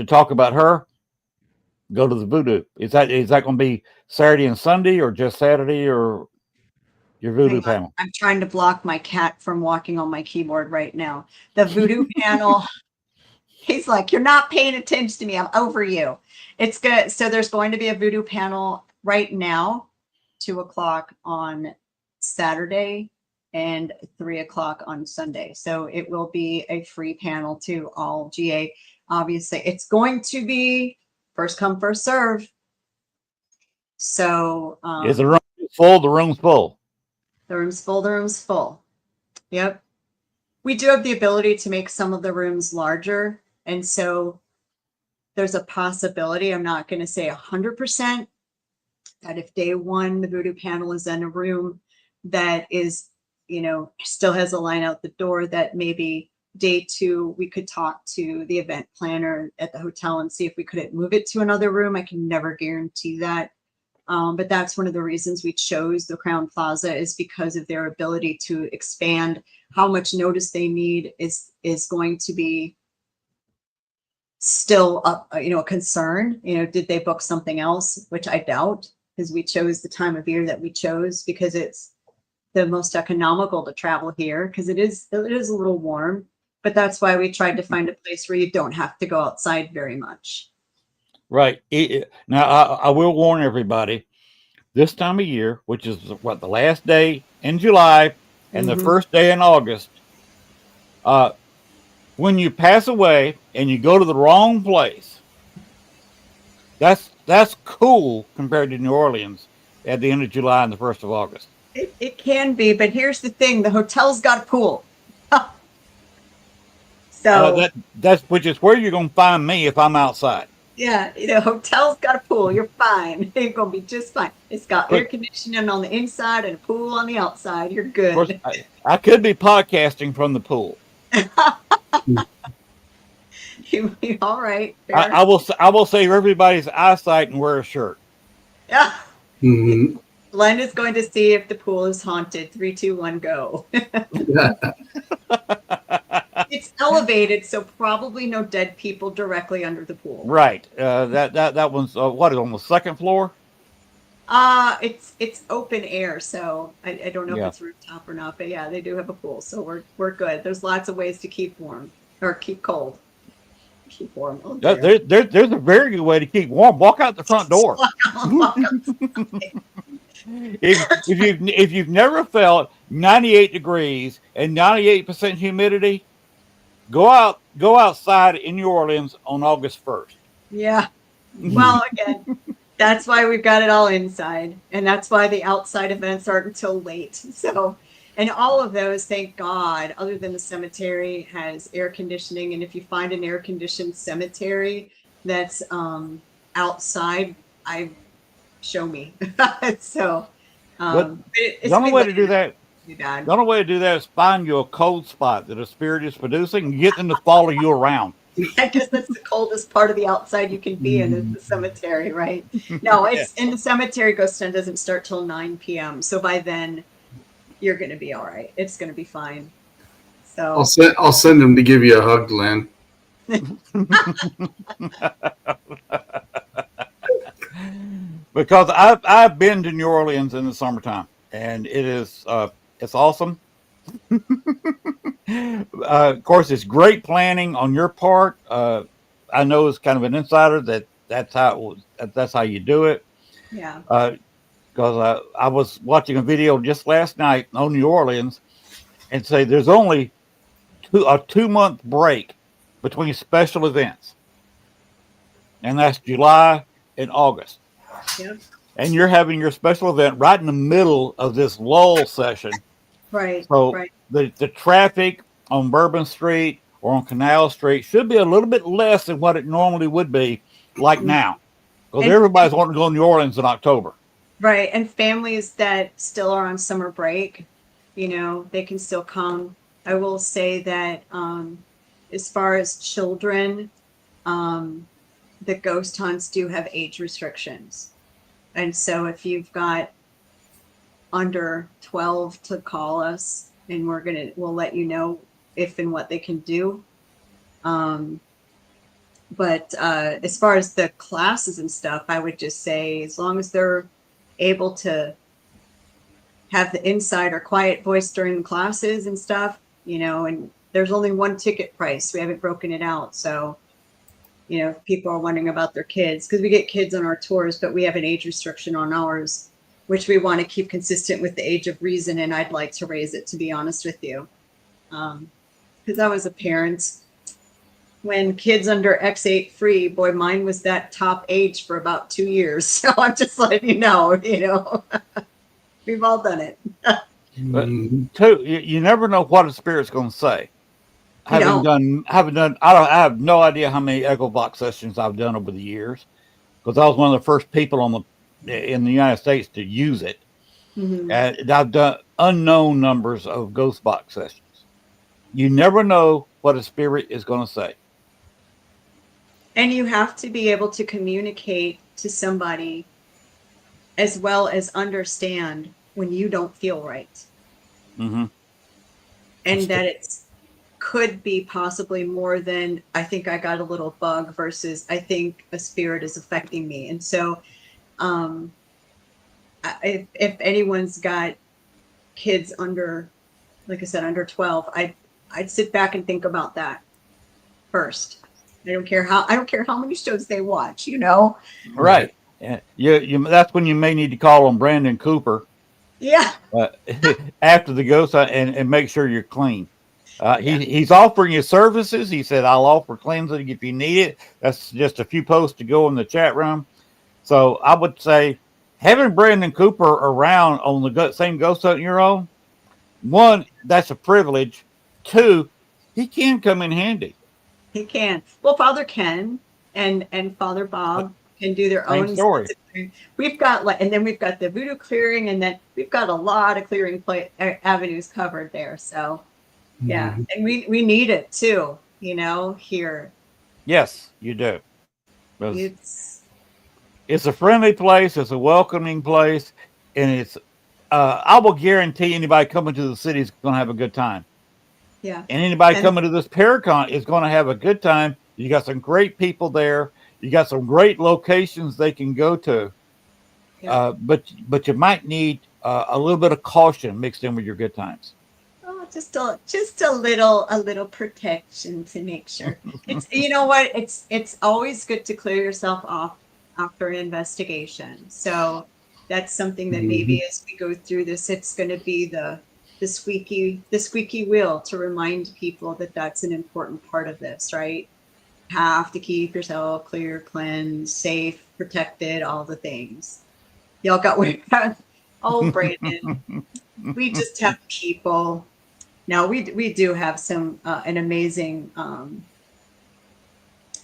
talk about her, go to the voodoo? Is that going to be Saturday and Sunday, or just Saturday, or your voodoo Hang on. panel? I'm trying to block my cat from walking on my keyboard right now. The voodoo panel, he's like, you're not paying attention to me. I'm over you. It's good. So there's going to be a voodoo panel right now, 2:00 on Saturday and 3:00 on Sunday. So it will be a free panel to all GA. Obviously, it's going to be first come, first serve. So Is the room full? The room's full. the room's full. The room's full. Yep. We do have the ability to make some of the rooms larger. And so there's a possibility, I'm not going to say 100%, that if day one, the voodoo panel is in a room that is, still has a line out the door, that maybe day two, we could talk to the event planner at the hotel and see if we couldn't move it to another room. I can never guarantee that. But that's one of the reasons we chose the Crown Plaza, is because of their ability to expand. How much notice they need is going to be still a concern. Did they book something else? Which I doubt, because we chose the time of year that we chose because it's the most economical to travel here, because it is a little warm. But that's why we tried to find a place where you don't have to go outside very much. Right. Now, I will warn everybody, this time of year, which is the last day in July and the first day in August, when you pass away and you go to the wrong place, that's cool compared to New Orleans at the end of July and the 1st of August. It can be, but here's the thing: the hotel's got a pool. So that's which is where you're going to find me if I'm outside. Yeah, hotel's got a pool. You're fine. You're gonna be just fine. It's got air conditioning on the inside and a pool on the outside. You're good. Of course, I could be podcasting from the pool. You'll be all right. I will save everybody's eyesight and wear a shirt. Yeah. Mm-hmm. Len is going to see if the pool is haunted. 3, 2, 1, go. It's elevated, so probably no dead people directly under the pool. Right. That one's what is on the second floor? It's open air, so I don't know if it's rooftop or not, but yeah, they do have a pool, so we're good. There's lots of ways to keep warm or keep cold. Keep warm. Oh, there's a very good way to keep warm. Walk out the front door. If you've never felt 98 degrees and 98% humidity, go outside in New Orleans on August 1st. Yeah. Well, again, that's why we've got it all inside, and that's why the outside events aren't until late. So, and all of those, thank God, other than the cemetery, has air conditioning. And if you find an air conditioned cemetery that's outside, show me. So, the only way to do that. The only way to do that is find you a cold spot that a spirit is producing and get them to follow you around. I guess that's the coldest part of the outside you can be in, is the cemetery, right? No, it's in the cemetery. Ghost hunt doesn't start till 9 p.m. So by then, you're going to be all right. It's going to be fine. So I'll send them to give you a hug, Len. Because I've been to New Orleans in the summertime, and it is it's awesome. Of course, it's great planning on your part. I know it's kind of an insider that's how you do it. Yeah. Because I was watching a video just last night on New Orleans, and say there's only a 2-month break between special events, and that's July and August. Yep. And you're having your special event right in the middle of this lull session. Right. So right. the traffic on Bourbon Street or on Canal Street should be a little bit less than what it normally would be, like now, because everybody's wanting to go to New Orleans in October. Right. And families that still are on summer break, they can still come. I will say that as far as children, the ghost hunts do have age restrictions. And so if you've got under 12 to call us, and we'll let you know if and what they can do. But as far as the classes and stuff, I would just say as long as they're able to have the inside or quiet voice during the classes and stuff, you know, and there's only one ticket price. We haven't broken it out. So, you know, if people are wondering about their kids, because we get kids on our tours, but we have an age restriction on ours, which we want to keep consistent with the age of reason. And I'd like to raise it, to be honest with you. Because I was a parent when kids under X8 free, boy, mine was that top age for about 2 years. So I'm just letting you know, we've all done it. But two, you never know what a spirit's going to say. I have no idea how many echo box sessions I've done over the years, because I was one of the first people in the United States to use it. Mm-hmm. And I've done unknown numbers of ghost box sessions. You never know what a spirit is going to say. And you have to be able to communicate to somebody as well as understand when you don't feel right. Mm-hmm. And that it could be possibly more than I think I got a little bug versus I think a spirit is affecting me. And so if anyone's got kids under, like I said, under 12, I'd sit back and think about that first. I don't care how many shows they watch, Right. Yeah. That's when you may need to call on Brandon Cooper. Yeah. After the ghost and make sure you're clean. He's offering you services. He said, I'll offer cleansing if you need it. That's just a few posts to go in the chat room. So I would say having Brandon Cooper around on the same ghost hunt you're on, one, that's a privilege. Two, he can come in handy. He can. Well, Father Ken and Father Bob can do their Same own story. We've got and then we've got the voodoo clearing, and then we've got a lot of clearing avenues covered there. So yeah, and we need it too, here. Yes, you do. It's a friendly place. It's a welcoming place, and it's. I will guarantee anybody coming to the city is going to have a good time. Yeah. And anybody coming to this Paracon is going to have a good time. You got some great people there. You got some great locations they can go to. Yeah. But you might need a little bit of caution mixed in with your good times. Oh, just a little protection to make sure. It's it's always good to clear yourself off after an investigation. So that's something that maybe as we go through this, it's going to be the squeaky wheel to remind people that that's an important part of this, right? Have to keep yourself clear, cleansed, safe, protected, all the things. Y'all got oh, Brandon. We just have people. Now we do have some an amazing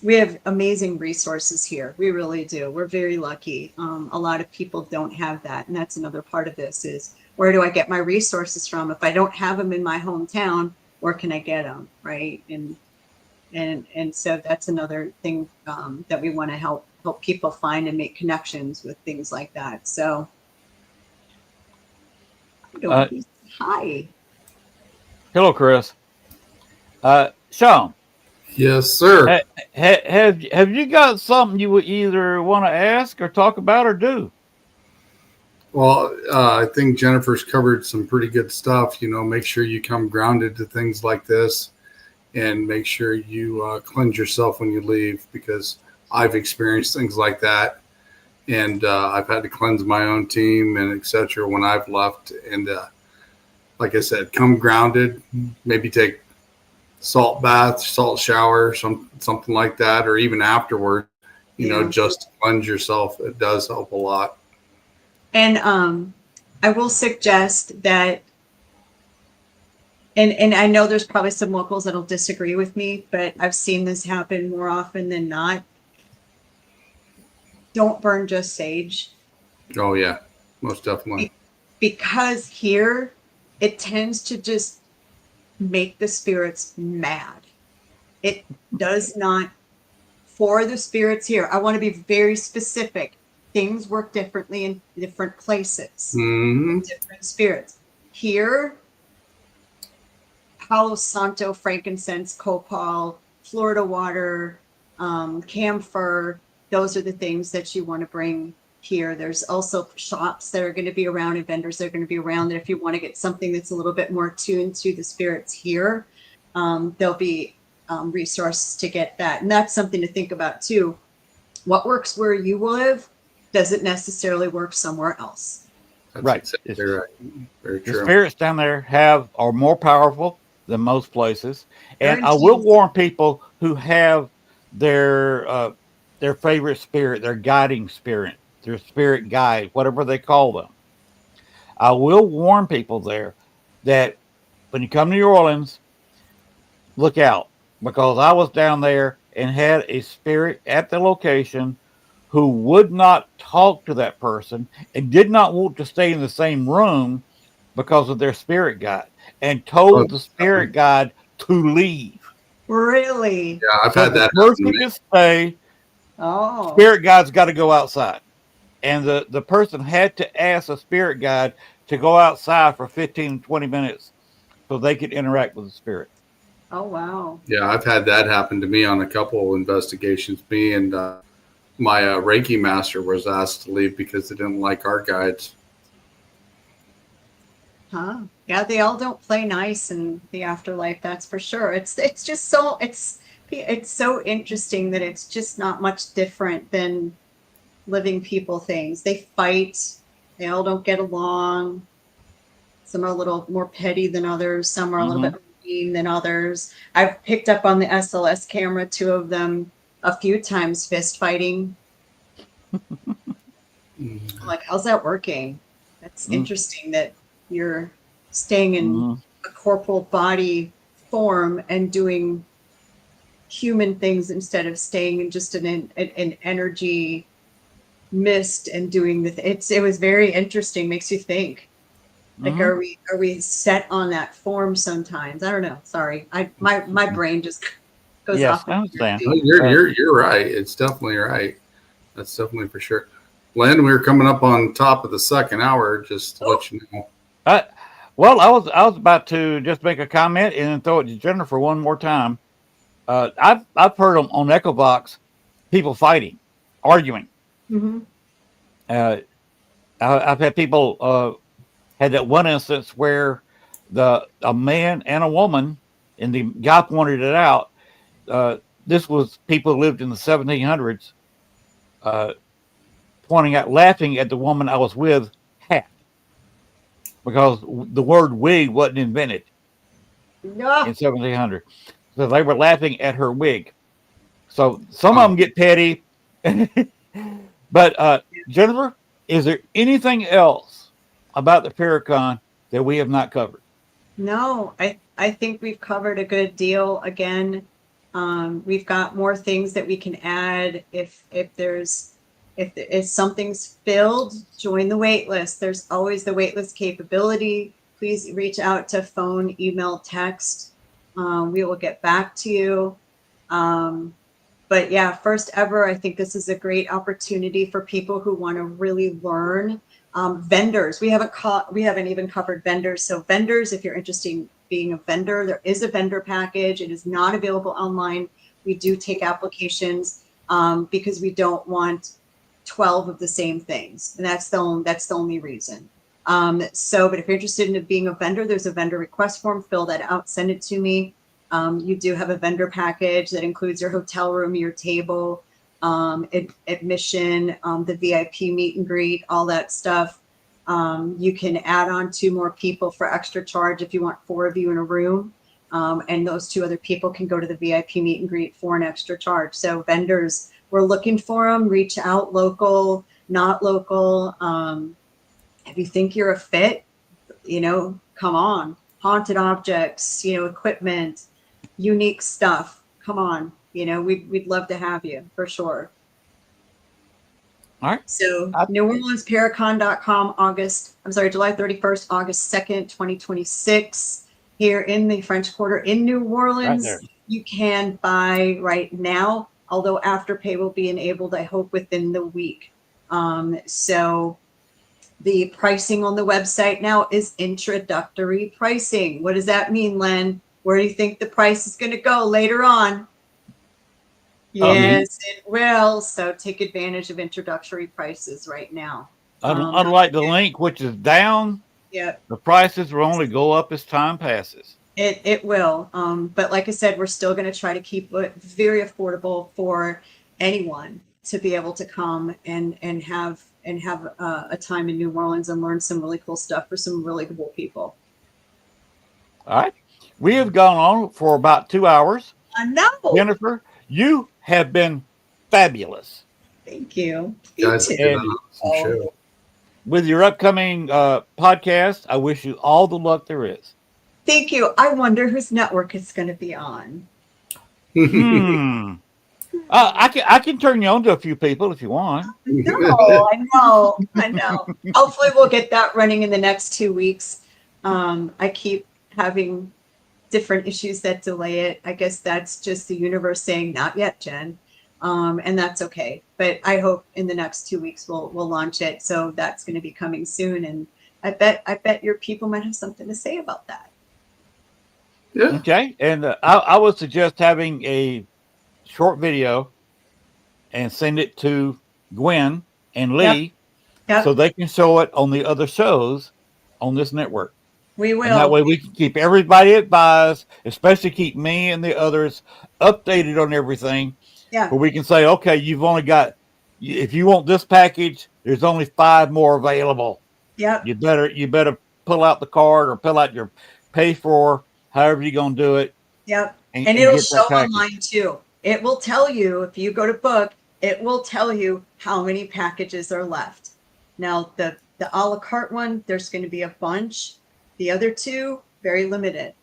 we have amazing resources here. We really do. We're very lucky. A lot of people don't have that. And that's another part of this is, where do I get my resources from? If I don't have them in my hometown, where can I get them? Right. And so that's another thing that we want to help people find and make connections with things like that. So hi. Hello, Chris. Sean. Yes, sir. Have you got something you would either want to ask or talk about or do? Well, I think Jennifer's covered some pretty good stuff. Make sure you come grounded to things like this, and make sure you cleanse yourself when you leave, because I've experienced things like that, and I've had to cleanse my own team and etc. when I've left. And like I said, come grounded. Maybe take salt bath, salt shower, something like that, or even afterward. Just cleanse yourself. It does help a lot. And I will suggest that, and I know there's probably some locals that'll disagree with me, but I've seen this happen more often than not. Don't burn just sage. Oh, yeah, most definitely. Because here, it tends to just make the spirits mad. It does not, for the spirits here, I want to be very specific. Things work differently in different places, different spirits. Here, Palo Santo, frankincense, copal, Florida water, camphor. Those are the things that you want to bring here. There's also shops that are going to be around and vendors that are going to be around that if you want to get something that's a little bit more tuned to the spirits here, there'll be resources to get that. And that's something to think about too. What works where you live doesn't necessarily work somewhere else. That's Right. exactly right. Very The true. spirits down there are more powerful than most places. They're And I will intense. warn people who have their favorite spirit, their guiding spirit, their spirit guide, whatever they call them. I will warn people there that when you come to New Orleans, look out, because I was down there and had a spirit at the location who would not talk to that person and did not want to stay in the same room because of their spirit guide, and told the spirit guide to leave. Really? Yeah, I've So had the that happen to person me. can stay. Oh. Spirit guide's got to go outside. And the person had to ask the spirit guide to go outside for 15 to 20 minutes so they could interact with the spirit. Oh, wow. Yeah, I've had that happen to me on a couple of investigations. Me and my Reiki master was asked to leave because they didn't like our guides. Huh? Yeah, they all don't play nice in the afterlife, that's for sure. It's just so it's so interesting that it's just not much different than living people things. They fight, they all don't get along. Some are a little more petty than others, some are a little bit more mean than others. I've picked up on the SLS camera 2 of them a few times fist fighting. I'm like, how's that working? That's interesting that you're staying in a corporal body form and doing human things instead of staying in just an energy mist and doing it was very interesting. Makes you think, like, are we set on that form sometimes? I don't know, sorry, my brain just goes Yes, off. I understand. No, you're right. It's definitely right. That's definitely for sure. Len, we were coming up on top of the second hour, just to let you know. Well, I was about to just make a comment and then throw it to Jennifer one more time. I've heard them on EchoVox, people fighting, arguing. I've had people had that one instance where a man and a woman, and the guy pointed it out. This was people who lived in the 1700s, pointing out, laughing at the woman I was with, half, because the word wig wasn't invented in 1700. So they were laughing at her wig. So some of them get petty. But Jennifer, is there anything else about the Paracon that we have not covered? No, I think we've covered a good deal. Again, we've got more things that we can add. If something's filled, join the wait list. There's always the wait list capability. Please reach out to phone, email, text. We will get back to you. But yeah, first ever, I think this is a great opportunity for people who want to really learn. Vendors, we haven't even covered vendors. So vendors, if you're interested in being a vendor, there is a vendor package. It is not available online. We do take applications because we don't want 12 of the same things, and that's the only reason. But if you're interested in being a vendor, there's a vendor request form. Fill that out, send it to me. You do have a vendor package that includes your hotel room, your table, admission, the VIP meet and greet, all that stuff. You can add on 2 more people for extra charge if you want 4 of you in a room. And those 2 other people can go to the VIP meet and greet for an extra charge. So vendors, we're looking for them. Reach out, local, not local. If you think you're a fit, come on. Haunted objects, equipment, unique stuff. Come on. We'd love to have you for sure. All right. So NewOrleansParacon.com, July 31st, August 2nd, 2026, here in the French Quarter in New Orleans. Right there. You can buy right now, although Afterpay will be enabled, I hope, within the week. So the pricing on the website now is introductory pricing. What does that mean, Len? Where do you think the price is going to go later on? Yes, it will. So take advantage of introductory prices right now. Unlike the link, which is down, Yeah, the prices will only go up as time passes. it will. But like I said, we're still going to try to keep it very affordable for anyone to be able to come and have a time in New Orleans and learn some really cool stuff for some really cool people. All right. We have gone on for about 2 hours. I know. Jennifer, you have been fabulous. Thank you. Guys, You have done too. an awesome show. With your upcoming podcast, I wish you all the luck there is. Thank you. I wonder whose network it's going to be on. I can turn you on to a few people if you want. No, I know. Hopefully we'll get that running in the next 2 weeks. I keep having different issues that delay it. I guess that's just the universe saying, not yet, Jen. And that's okay. But I hope in the next 2 weeks we'll launch it. So that's going to be coming soon. And I bet your people might have something to say about that. Yeah. Okay. And I would suggest having a short video and send it to Gwen and Lee Yep. so they can show it on the other shows on this network. We will. And that way we can keep everybody advised, especially keep me and the others updated on everything. Yeah. Where we can say, okay, you've only got, if you want this package, there's only 5 more available. Yep. You better pull out the card or pull out your pay for, however you're going to do it. Yep. And and it'll get show that package. online too. It will tell you, if you go to book, it will tell you how many packages are left. Now, the a la carte one, there's going to be a bunch. The other 2, very limited.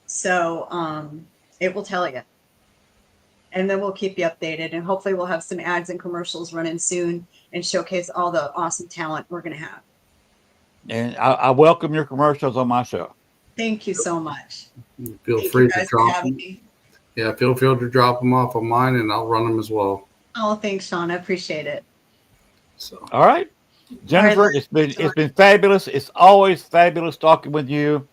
So it will tell you. And then we'll keep you updated. And hopefully we'll have some ads and commercials running soon and showcase all the awesome talent we're going to have. And I welcome your commercials on my show. Thank you so much. Feel Thank free you to guys for drop having them. me. Yeah, feel free to drop them off on mine, and I'll run them as well. Oh, thanks, Sean. I appreciate it. So, All right. Jennifer, All right, it's been fabulous. It's always fabulous talking with you.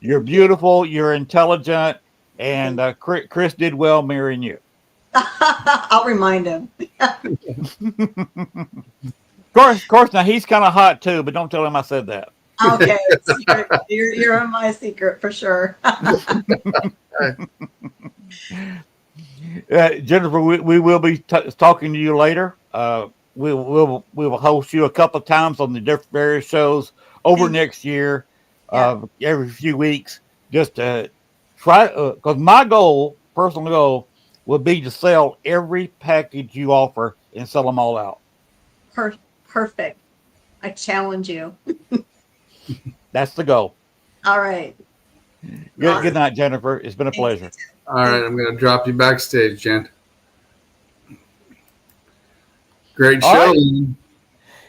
You're beautiful. You're intelligent, and Chris did well marrying you. I'll remind him. Of course. Now he's kind of hot too, but don't tell him I said that. Okay, you're in my secret for sure. Jennifer, we will be talking to you later. We will host you a couple of times on the different various shows over next year, every few weeks, just to try. Because my personal goal, would be to sell every package you offer and sell them all out. Perfect. I challenge you. That's the goal. All right. Good night, Jennifer. It's been a pleasure. all right, I'm going to drop you backstage, Jen. Great All show. right.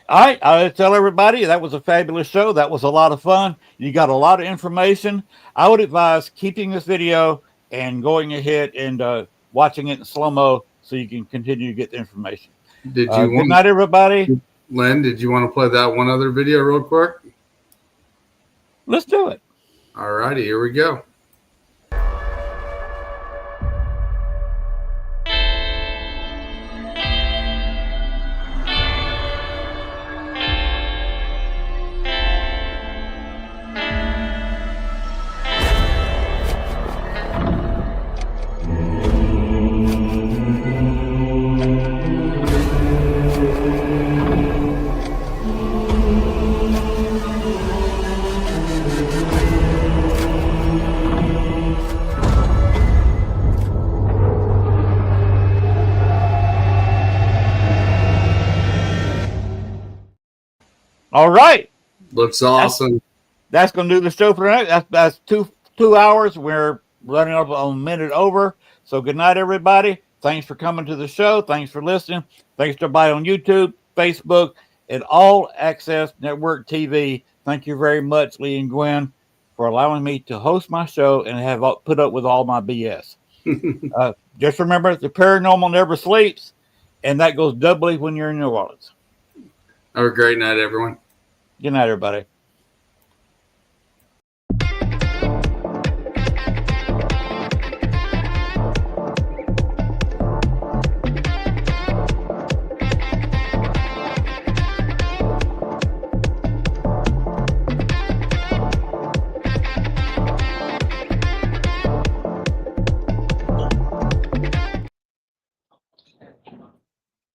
All right. I tell everybody that was a fabulous show. That was a lot of fun. You got a lot of information. I would advise keeping this video and going ahead and watching it in slow-mo so you can continue to get the information. Did you Good night, everybody. Len, did you want to play that one other video real quick? Let's do it. All righty, here we go. All right. Looks awesome. That's going to do the show for tonight. That's two hours. We're running up on a minute over. So good night, everybody. Thanks for coming to the show. Thanks for listening. Thanks to everybody on YouTube, Facebook, and All Access Network TV. Thank you very much, Lee and Gwen, for allowing me to host my show and have put up with all my BS. Just remember, the paranormal never sleeps, and that goes doubly when you're in New Orleans. Have a great night, everyone. Good night, everybody.